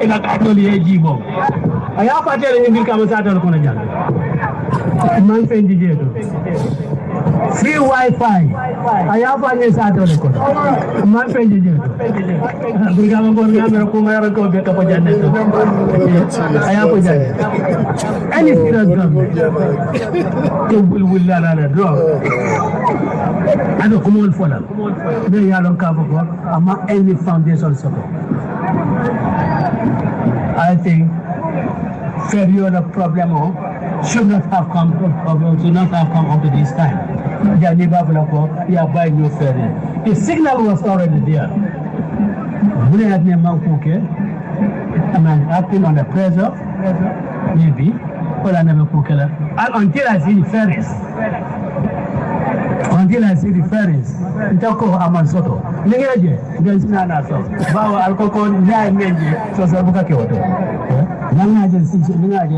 in a Catholic Jibo. I have a tell him become a Saturday Conajan. Man friend, free Wi-Fi. I have a new Saturday Conajan. Man friend, Brikama Gambia, Kumara, go back up a I have a any serious government will learn a draw. I don't come on for them. They are on cover for among any foundation support. I think failure of problem should not have come up to this time. They are buying new ferry. The signal was already there. We had acting on the pressure, maybe, but I never cook it. Until I see the ferries. Until I see the ferries, Ntako Amansoto. Ningaje, there's none at all. Bawa alcohol, Nai Menji, so Sabuka Kyoto. Nangaje,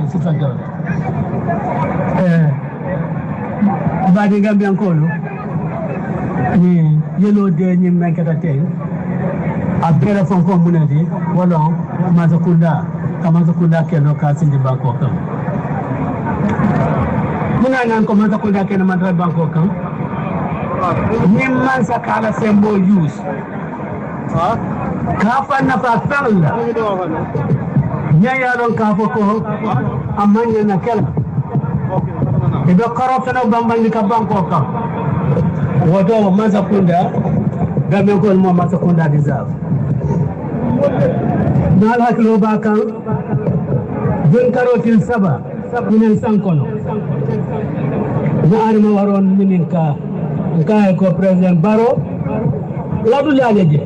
Sifagor. Badi Gambian Kolo, yellow day in Mankata, a better from community, Walong, Kamazakunda, Keno, cast in the Bangkok. Munan Kamazakunda, Kenamatra Bangkok. Nimman sakala sembo use. Kafa na fatalla. Nyaya don kafa ko amanya na kala. Ibe corruption of bambandi ka banko ka. Wodo Mazakunda, gamen ko mo Mazakunda deserve. Nal haklo bakan dun karotil saba minen sankono. Na arma waron minen ka Nkai ko President Barrow ladu laleje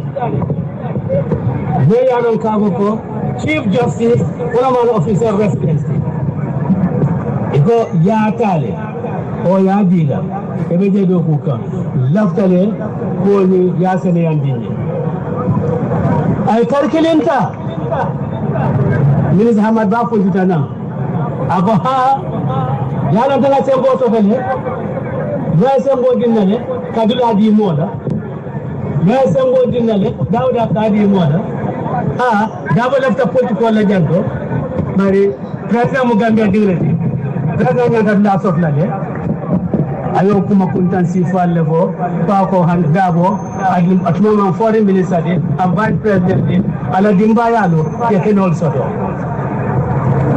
they are on ko Chief Justice Woman Officer Residency iko ya tale o ya diga ebe je do kuka laftale ko ni ya sene yandini ay karkilinta Minister Hamad Bafo jitana ako ha yala dala sembo to fele Sembo Dinale, Kadula di Moda, Sembo Dinale, Dauda Kadi Moda, double of the political legend, Mary, President Mugambia Dignity, President of Last of Lade, Ayokuma Kuntan Sifa Levo, Pako Handabo, Atmama Foreign Minister, and Vice President, Aladimbayalo, they can also do.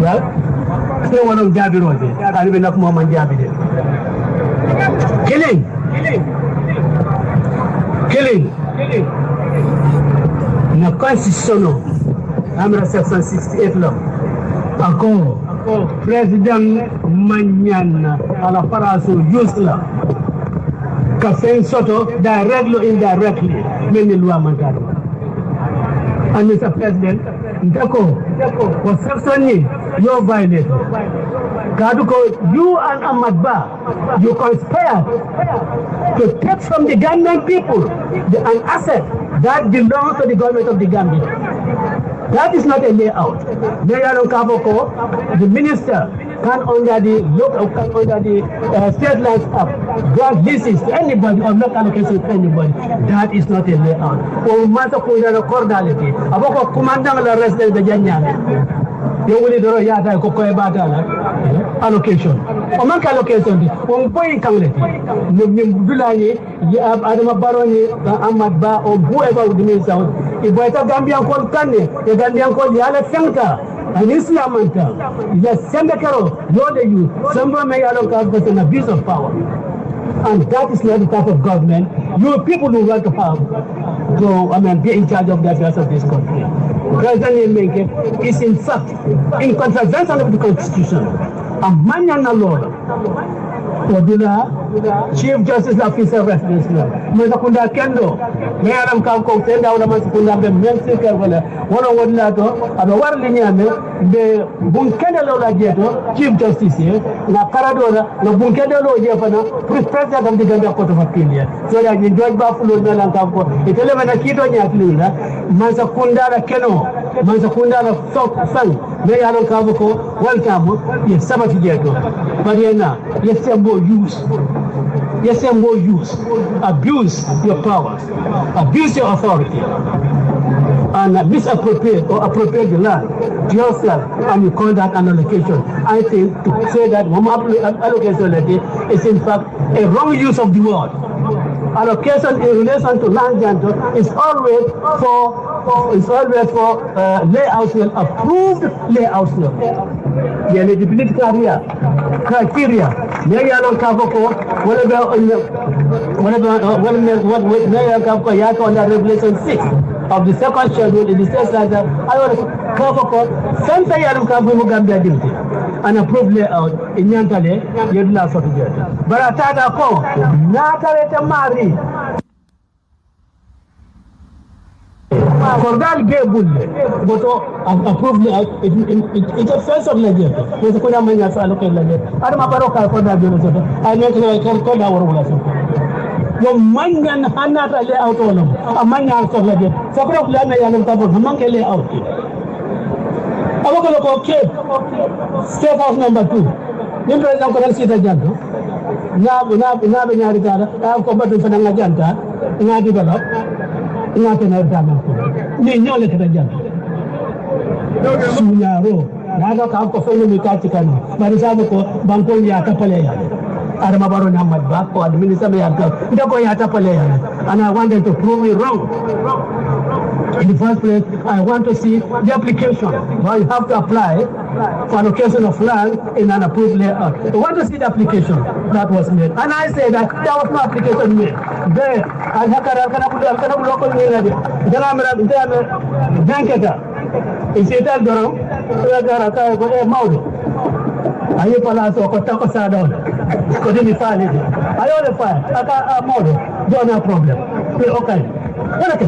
Well, I one of Gabi Rode, I live in a moment Gabi. Killing. Na constitution number section 68 law. Ako President Manyan ala paraso use la. Kafen soto directly or indirectly many loi mantaro. And Mr. President, Ndako was section ni you violate. Kaduko, you and Ahmad Ba, you conspired to take from the Gambian people an asset that belongs to the government of the Gambia. That is not a layout. Mayor Kavoko, the minister, can under the state lands up grant leases to anybody or not allocation to anybody. That is not a layout. Or matter of cordiality. Aboko commandant la resident de Janyame. You will do yada koko batala allocation. Oman allocation di. On point kamleti. Nimdulani ya Adama Baroni Ahmad Ba or whoever would mean sound. If we have Gambian called Kane, the Gambian called Yala Sanka, and Islamanta, yes, Sendakaro, Yoda you, someone may allocate us an abuse of power. And that is not the type of government you people who want to have, be in charge of the affairs of this country. President Menke is in fact in contravention of the Constitution. A manyana law. Odila, Chief Justice Officer Residence Law. Mazakunda Kendo, Mayaram Kako, Tenda, Masakunda, the Mensi Kervala, one of what lato, and the one linear, the Bunkenda Lola Jeto, Chief Justice here, Na Caradora, the Bunkenda Lola Jefana, President of the Gambia Court of Appeal. So that you George Buffalo Melan Kako, it's 11 Akito Yatlina, Mazakunda Keno, Mazakunda Sang, Mayaram Kako, welcome, yes, Sabati Jeto, Mariana, yes, more use, abuse your powers, abuse your authority, and misappropriate or appropriate the land to yourself, and you call that an allocation. I think to say that allocation is in fact a wrong use of the word. Allocation in relation to land janto is always for layouts, approved layouts. The eligibility criteria. Maybe I don't cover whatever under Regulation 6 of the second schedule in the state center. I want to cover center Yarum Gambia duty and approved layout in Yantale, Yedla Sotijet. But I thought I call Natale Mari. For that gay bull, but approved layout, it's a sense of legend. There's a good many of allocate legend. I don't know for that. I can call our rules. Your man and Hannah lay out all of them. A man of legend. Several of them are covered. A monkey lay out. I want to go Cape, State House number 2. You president couldn't see the jungle. Now, I have come back to Fananga, and I develop. Not an example. No let it again. Sunyaro, Nada Kampo Family Katikan, Marisako, Bankoya Tapalea, Adamabaro Namad Bako, and Minister Mayaka, Dakoya Tapalea, and I wanted to prove it wrong. In the first place, I want to see the application. Well, you have to apply for allocation of land in an approved layout. I want to see the application that was made. And I say that there was no application made. There, I have a local media. Then I'm a banketa. Is it a drum? I have Palazzo, Kotako Sadon. Couldn't be fine. I only find a model. Don't have problem. Okay. That's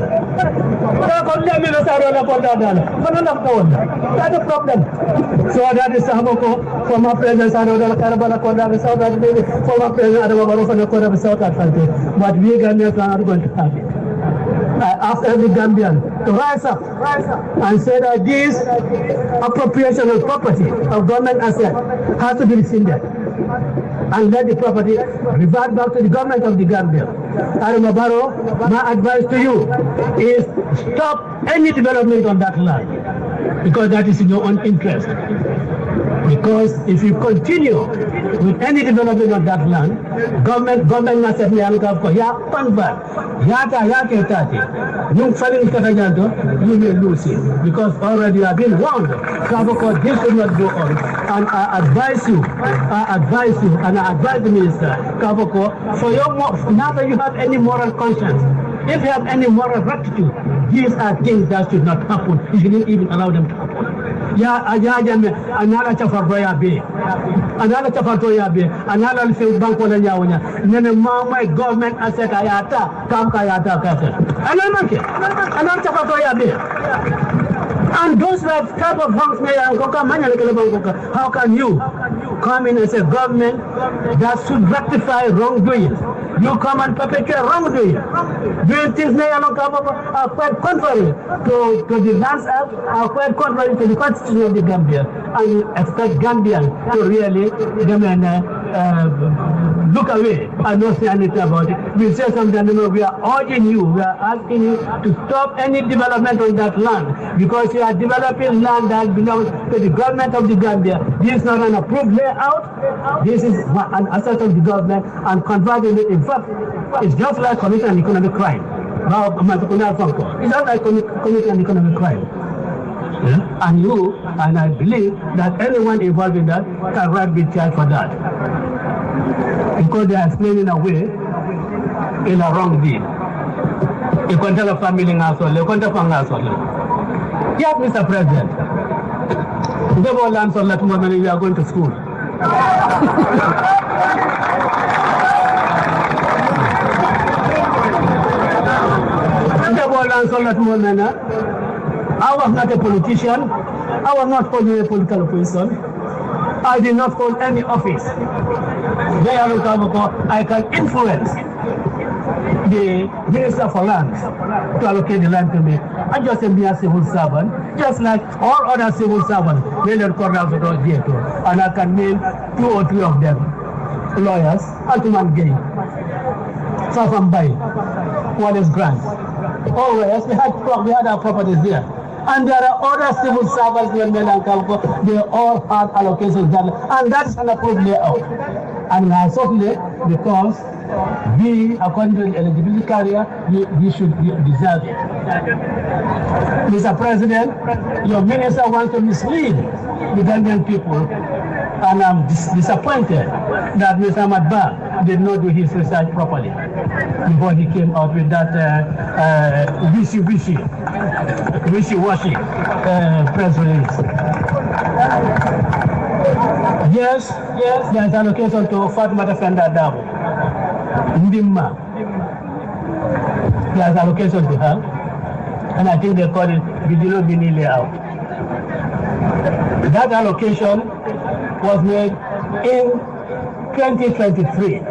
the problem. So that is Samoko, former president, Carabana, former president, from the South Atlantic. But we Gambians are not going to have it. I ask every Gambian to rise up and say that this appropriation of property of government asset has to be rescinded and let the property revert back to the government of the Gambia. Barrow, my advice to you is stop any development on that land because that is in your own interest. Because if you continue with any development on that land, government must have you will lose it because already you have been warned. This will not go on. And I advise you, and I advise the minister, for your now that you have any moral conscience, if you have any moral rectitude, these are things that should not happen. You shouldn't even allow them to happen. Another Chafaroya Bay, another Chafaroya Bay, another Field Bank on the Yawana, my government asset Ayata, Kamkayata Castle. Another Chafaroya Bay. And those type of banks, how can you come in as a government that should rectify wrongdoing? You come and perpetrate wrongdoing. Doing things are quite contrary to the Lands Act, are quite contrary to the Constitution of the Gambia. And you expect Gambians to really look away and not say anything about it. We say something, we are urging you, we are asking you to stop any development on that land because you are developing land that belongs to the government of the Gambia. This is not an approved layout. This is an asset of the government and converting it. In fact, it's just like committing an economic crime. It's not like committing an economic crime. Yeah? And you, and I believe that anyone involved in that can right be charged for that. Because they are explaining away in a wrong deed. You can tell a family household, you can tell a family household. Yes, Mr. President. The ball lands on that moment we are going to school. The ball lands on that moment. I was not a politician. I was not holding a political position. I did not hold any office. I can influence the Minister for Land to allocate the land to me. I just am a civil servant, just like all other civil servants. And I can name 2 or 3 of them. Lawyers, Altuman Gay, Safam Bay, Wallace Grant. Always, we had our properties there. And there are other civil servants in Melankalko, they all had allocations done. And that's an approved layout. And certainly, because we, according to the eligibility criteria, we should deserve it. Mr. President, your minister wants to mislead the Gambian people, and I'm disappointed that Mr. Ahmad Ba did not do his research properly before he came out with that wishy-washy press release. Yes, there's allocation to Fatma Fenda Darboe. Ndimma. There's allocation to her, and I think they call it Vigilo Mini Layout. That allocation was made in 2023,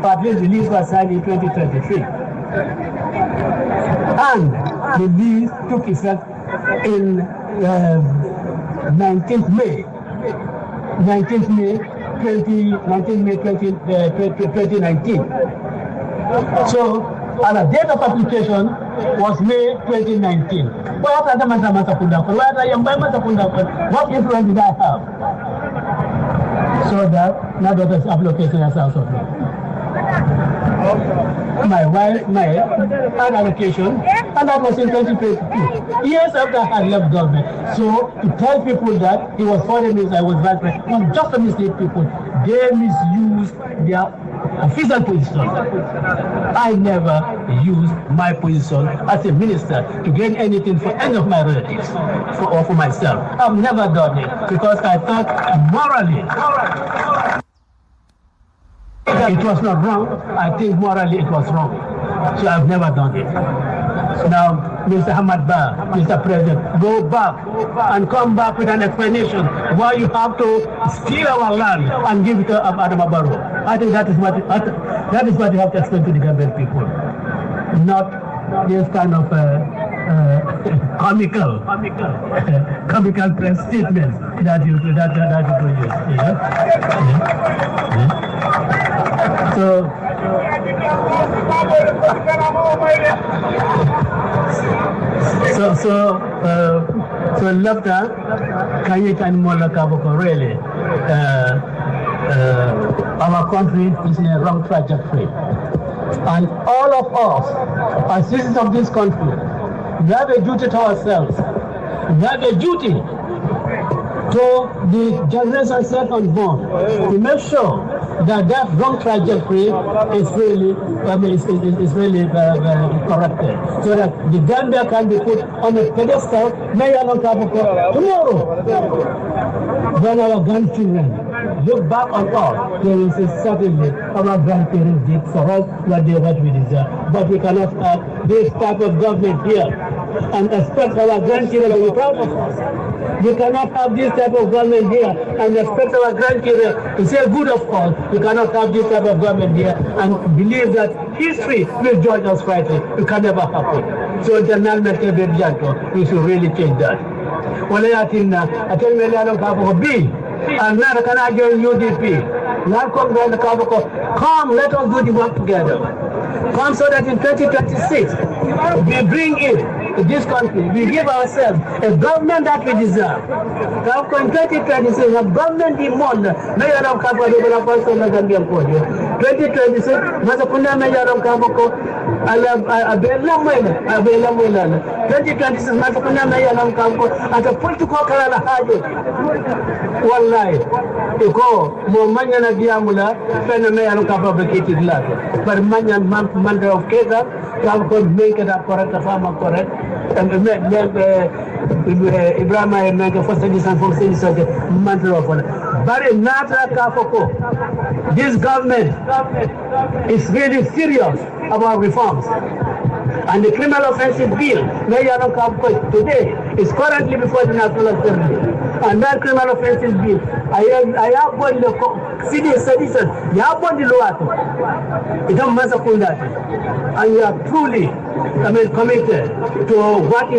but at least the lease was signed in 2023. And the lease took effect in 19th May 2019. So, and the date of application was May 2019. What influence did I have? So that now that this application is out of me. My allocation, and that was in 2022, years after I had left government. So to tell people that it was 40 minutes I was vice president, not just to mislead people, they misuse their official position. I never used my position as a minister to gain anything for any of my relatives or for myself. I've never done it because I thought morally it was not wrong. I think morally it was wrong. So I've never done it. Now, Mr. Ahmad Ba, Mr. President, go back and come back with an explanation why you have to steal our land and give it to Barrow. I think that is what you have to explain to the Gambian people, not this kind of comical press statements that you produce. So Labda Kayit and Mola Kaboko really our country is in a wrong trajectory. And all of us, as citizens of this country, we have a duty to ourselves. We have a duty to the generation set unborn to make sure that wrong trajectory is really corrected, so that the Gambia can be put on a pedestal tomorrow. When our grandchildren look back on us, they will say certainly our grandparents did for us what we deserve. But we cannot have this type of government here and expect our grandchildren to be proud of us. We cannot have this type of government here and expect our grandchildren to say good of us. We cannot have this type of government here and believe that history will judge us rightly. It can never happen. So we should really change that. And now can I join UDP? Now come, let us do the work together. Come so that in 2026 we bring in this country, we give ourselves a government that we deserve. In 2026, a government demand, Mayor of Kabo, 2026, Mazakuna Mayor of Kaboko, abela mwena 2026 matukuna na yana mkampo ata political kala la hajo wallahi iko mo manya na diamula fena na yana kapa vacated la but manya man of keza kam ko make that correct fama correct and Ibrahima and the first edition from the mantle of Barry Natra Kafoko. This government is really serious about reforms. And the criminal offensive bill, today, is currently before the National Assembly. And that criminal offensive bill, I have one the city sedition, you have one the law. It's a massacre. And you are truly, committed to what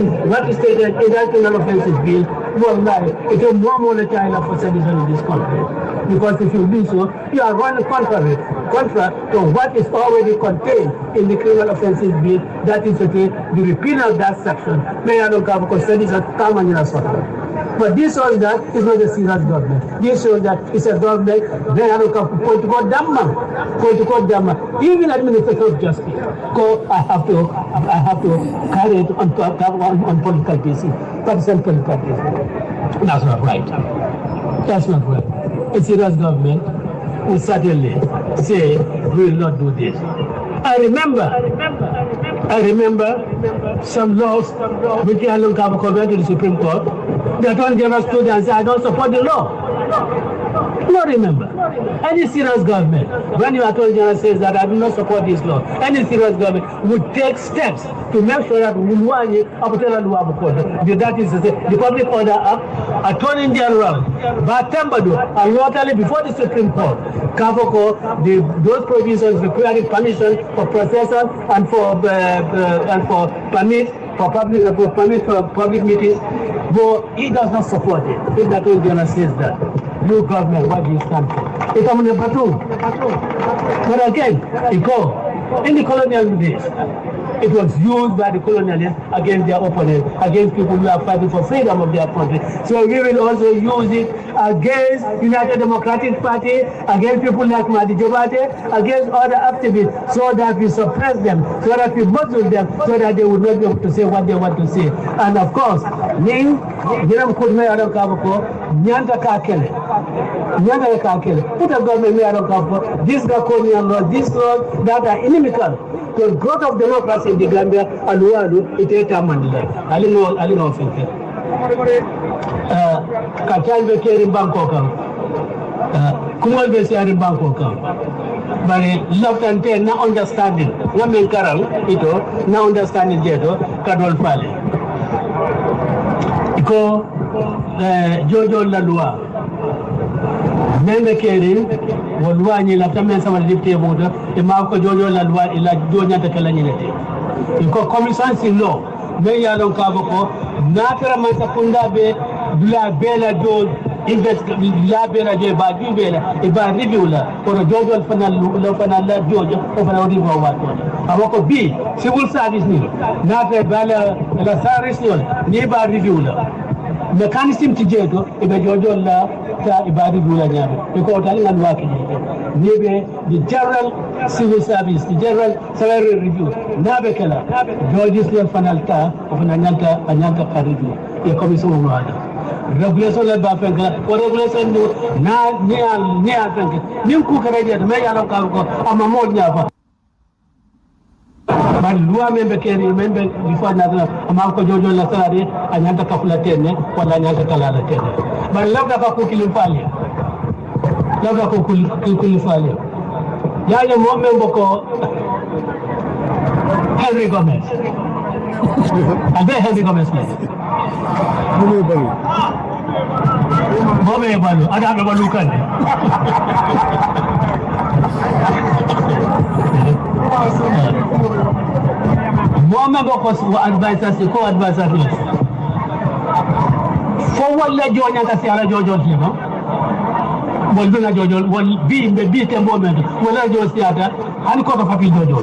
is stated in that criminal offensive bill. It's a more China for sedition in this country. Because if you do so, you are running contra to what is already contained in the criminal offensive bill. That is to say, the repeal of that section. But this shows that it's not a serious government. This shows that it's a government political dhamma. Even administration of justice. So I have to carry it on political basis. Partisan political basis. That's not right. That's not right. A serious government will certainly say we will not do this. I remember some laws which I look up to the Supreme Court. The Attorney General stood and said, I don't support the law. No, remember. Any serious government, when your Attorney General says that I do not support this law, any serious government would take steps to make sure that that is to say, the Public Order Act, Attorney General, Batambadu, and locally before the Supreme Court, Kavoko, those provisions requiring permission for processors and for permit for public meetings, but he does not support it. If the Attorney General says that, you government, what do you stand for? It's a but again, in the colonial days, it was used by the colonialists against their opponents, against people who are fighting for freedom of their country. So we will also use it against United Democratic Party, against people like Mahdi Jobate, against other activists, so that we suppress them, so that we muzzle them, so that they would not be able to say what they want to say. And of course, put a government this draconian law, this law that are inimical to the growth of democracy in the Gambia, and it is a mandate. I don't know if it Kachan be here in Bangkok. Kumal be here in Bangkok. But love and ten, now understanding. Namen Karang, ito, now understanding jeto, Kadol Pale. Iko, Jojo la loi. Membe keri walwa ni la tamen sama dipte bodo e ma ko jojo la loi ila jonya ta kala nyete ko commission sin law me ya don ka ko natara man sakunda be dula bela do invest la bela je ba du bela e ba review la ko jojo fanal la jojo ko fana wadi bo wato awako bi civil service ni natara bala la service ni ba review la mechanism tijeto e be jojo la ta ibadi dula nyabe because tali ngal waki nibe the general civil service, the general salary review nabe kala judges le fanalta of anyanta ka review e commission mo wala regulation le ba fenga o regulation no na ni fenga nim ku kare de me ya ka ko ama mo nyafa but loi membe keri membe before na ama ko jojo la salary anyanta ka fula tenne wala anyanta kala la tenne but labda ka ko kilimfali labda ko kilimfali yaye mo membe ko Henry Gomez abe Henry Gomez Mome balu ada be balu kan Mome boko advisors ko advisors fo wala jonya ta si ala jojo timo wol bina jojo wol bi te moment wala jojo siata an ko papi jojo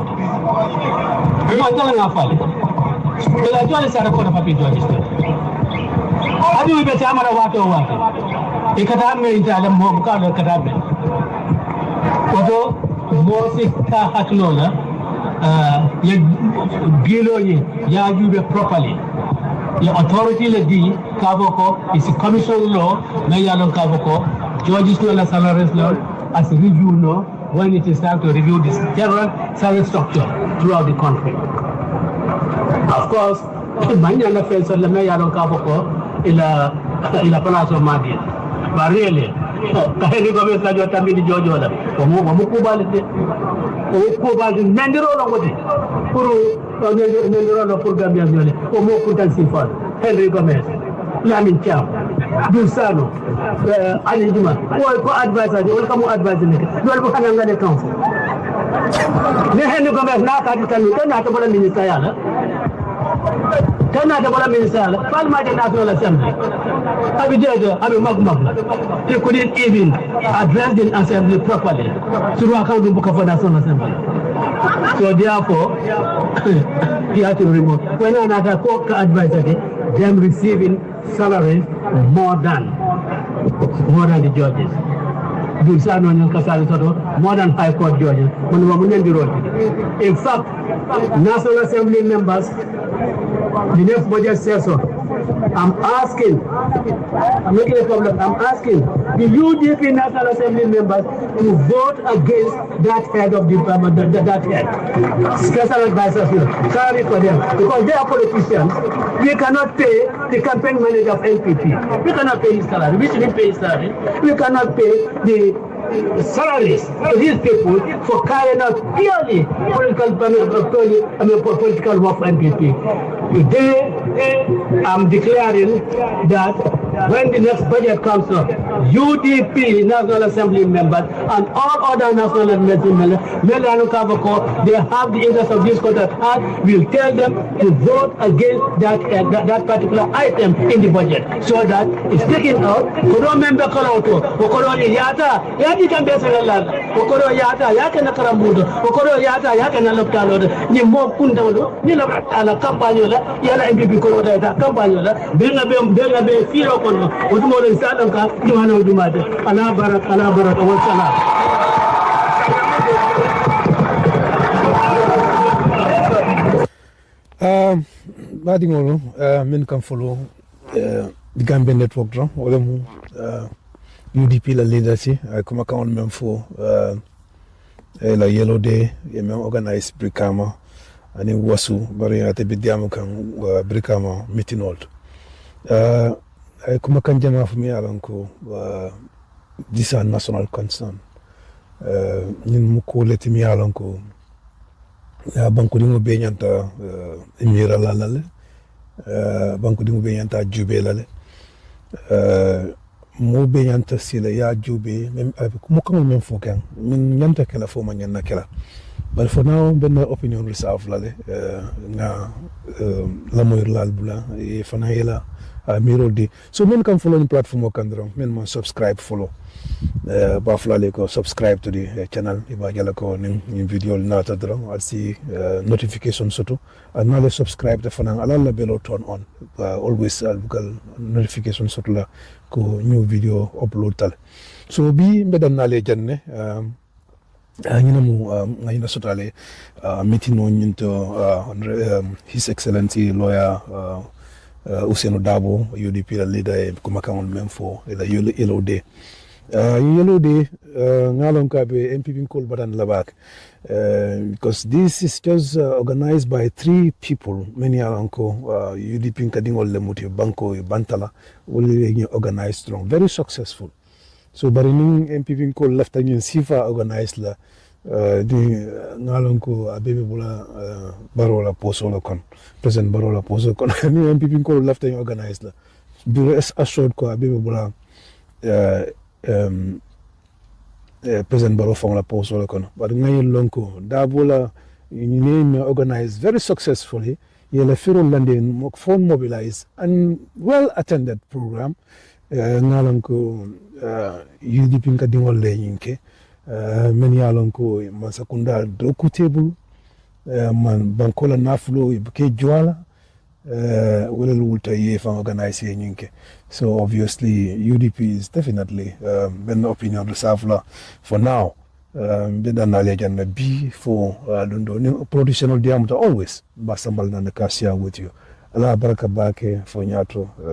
mo tala na fale wala jojo sara ko papi jojo adu be tamara wato e kata me intala mo ka do kata be oto mo si ka haklola ye bilo ye ya jube properly the authority le di kavoko is a commission law na yalon kavoko judges no la salaries law as a review law when it is time to review this general salary structure throughout the country. Of course, many other friends on the yalon kavoko ila palaso madi but really kaheli gobe sa jota mi di jojo la mo kubalite mendiro lo ngoti pour mendiro lo pour Gambia viole o mo kuntan sifal Henry Gomez Lamin Thiam Dulsano Ali Juma ko advisor wala kamu advisor ne dol bu xana nga ne council ne Henry Gomez na ka di tanu na ta bala ministre yalla tana da bala ministre yalla parlement de national assembly abi jedo abi magmag he couldn't even address the assembly properly through account of the national assembly. So therefore, he had to remove. When another court advisor, them receiving salaries more than the judges. More than 5 court judges. In fact, National Assembly members, the next budget session, I'm making a problem. I'm asking the UDP National Assembly members to vote against that head of the that head. Special advisors here. Sorry for them. Because they are politicians. We cannot pay the campaign manager of NPP. We cannot pay his salary. We shouldn't pay his salary. We cannot pay the salaries to these people for carrying out purely political work for NPP. Today, I'm declaring that when the next budget comes up, UDP National Assembly members and all other National Assembly members, they have the interest of this country at heart. We'll tell them to vote against that particular item in the budget so that it's taken out. Kodo member koloto, kodo yata, yati kan besalala, kodo yata, yake na karamudo, kodo yata, yake na loptalo, ni mo kundalo, ni la ala kampanyola, yala MPP kodo da kampanyola, benga be firo kono, udumo le sadanka, juhana udumade, ala barak wa salam. Badingolo, men can follow the Gambian network drum, or UDP la leadership, come account mem for la Yellow Day, organize Brikama, and in Wasu, Barrow at the Bidiamo can Brikama meeting old. I come can jama for me alanko, this are national concern. In Muko let me alanko. Banku dingo be nyanta emira lalale banku dingo be nyanta jube lale mo be nyanta sila ya jube mo kan men fokan min nyanta kala fo man nyanna kala but for now ben opinion reserve lale na la moy lal bula e fana yela miro di so men kan follow the platform kan men man subscribe follow Baflale ko subscribe to the channel iba jala ko ning video na ta drum al si notification soto anale subscribe the fanang alala belo turn on always bugal notification soto la ko new video upload tal so bi mbedan nale janne ngina mu ngina sotale meeting no nyinto his excellency lawyer Ousainou Darboe UDP la leader kuma kan même for la yellow day Yellow Day, ngalong kabe MPP call badan labak, because this is just organized by 3 people. Many alanko UDP kading all lemuti banko bantala, only organized strong, very successful. So barining MPP call left and sifa organized la di ngalonko abebe bula Barrow la poso la kon, President Barrow la poso kon. Ni MPP call left and organized la. Be rest assured ko abebe bula President Barrow from la post or kono but ngay lonko Darboe name organized very successfully yele firo lande phone mobilized and well attended program ngalonko UDP kadingol le yinke many alonko masakunda doku table man bankola naflo ke jwala will ulta ye from organizing yinke. So obviously UDP is definitely an opinion reserve for now bida na le janna bi for dondo ni politician diamuta always basambal na kasia with you ala baraka bake for nyato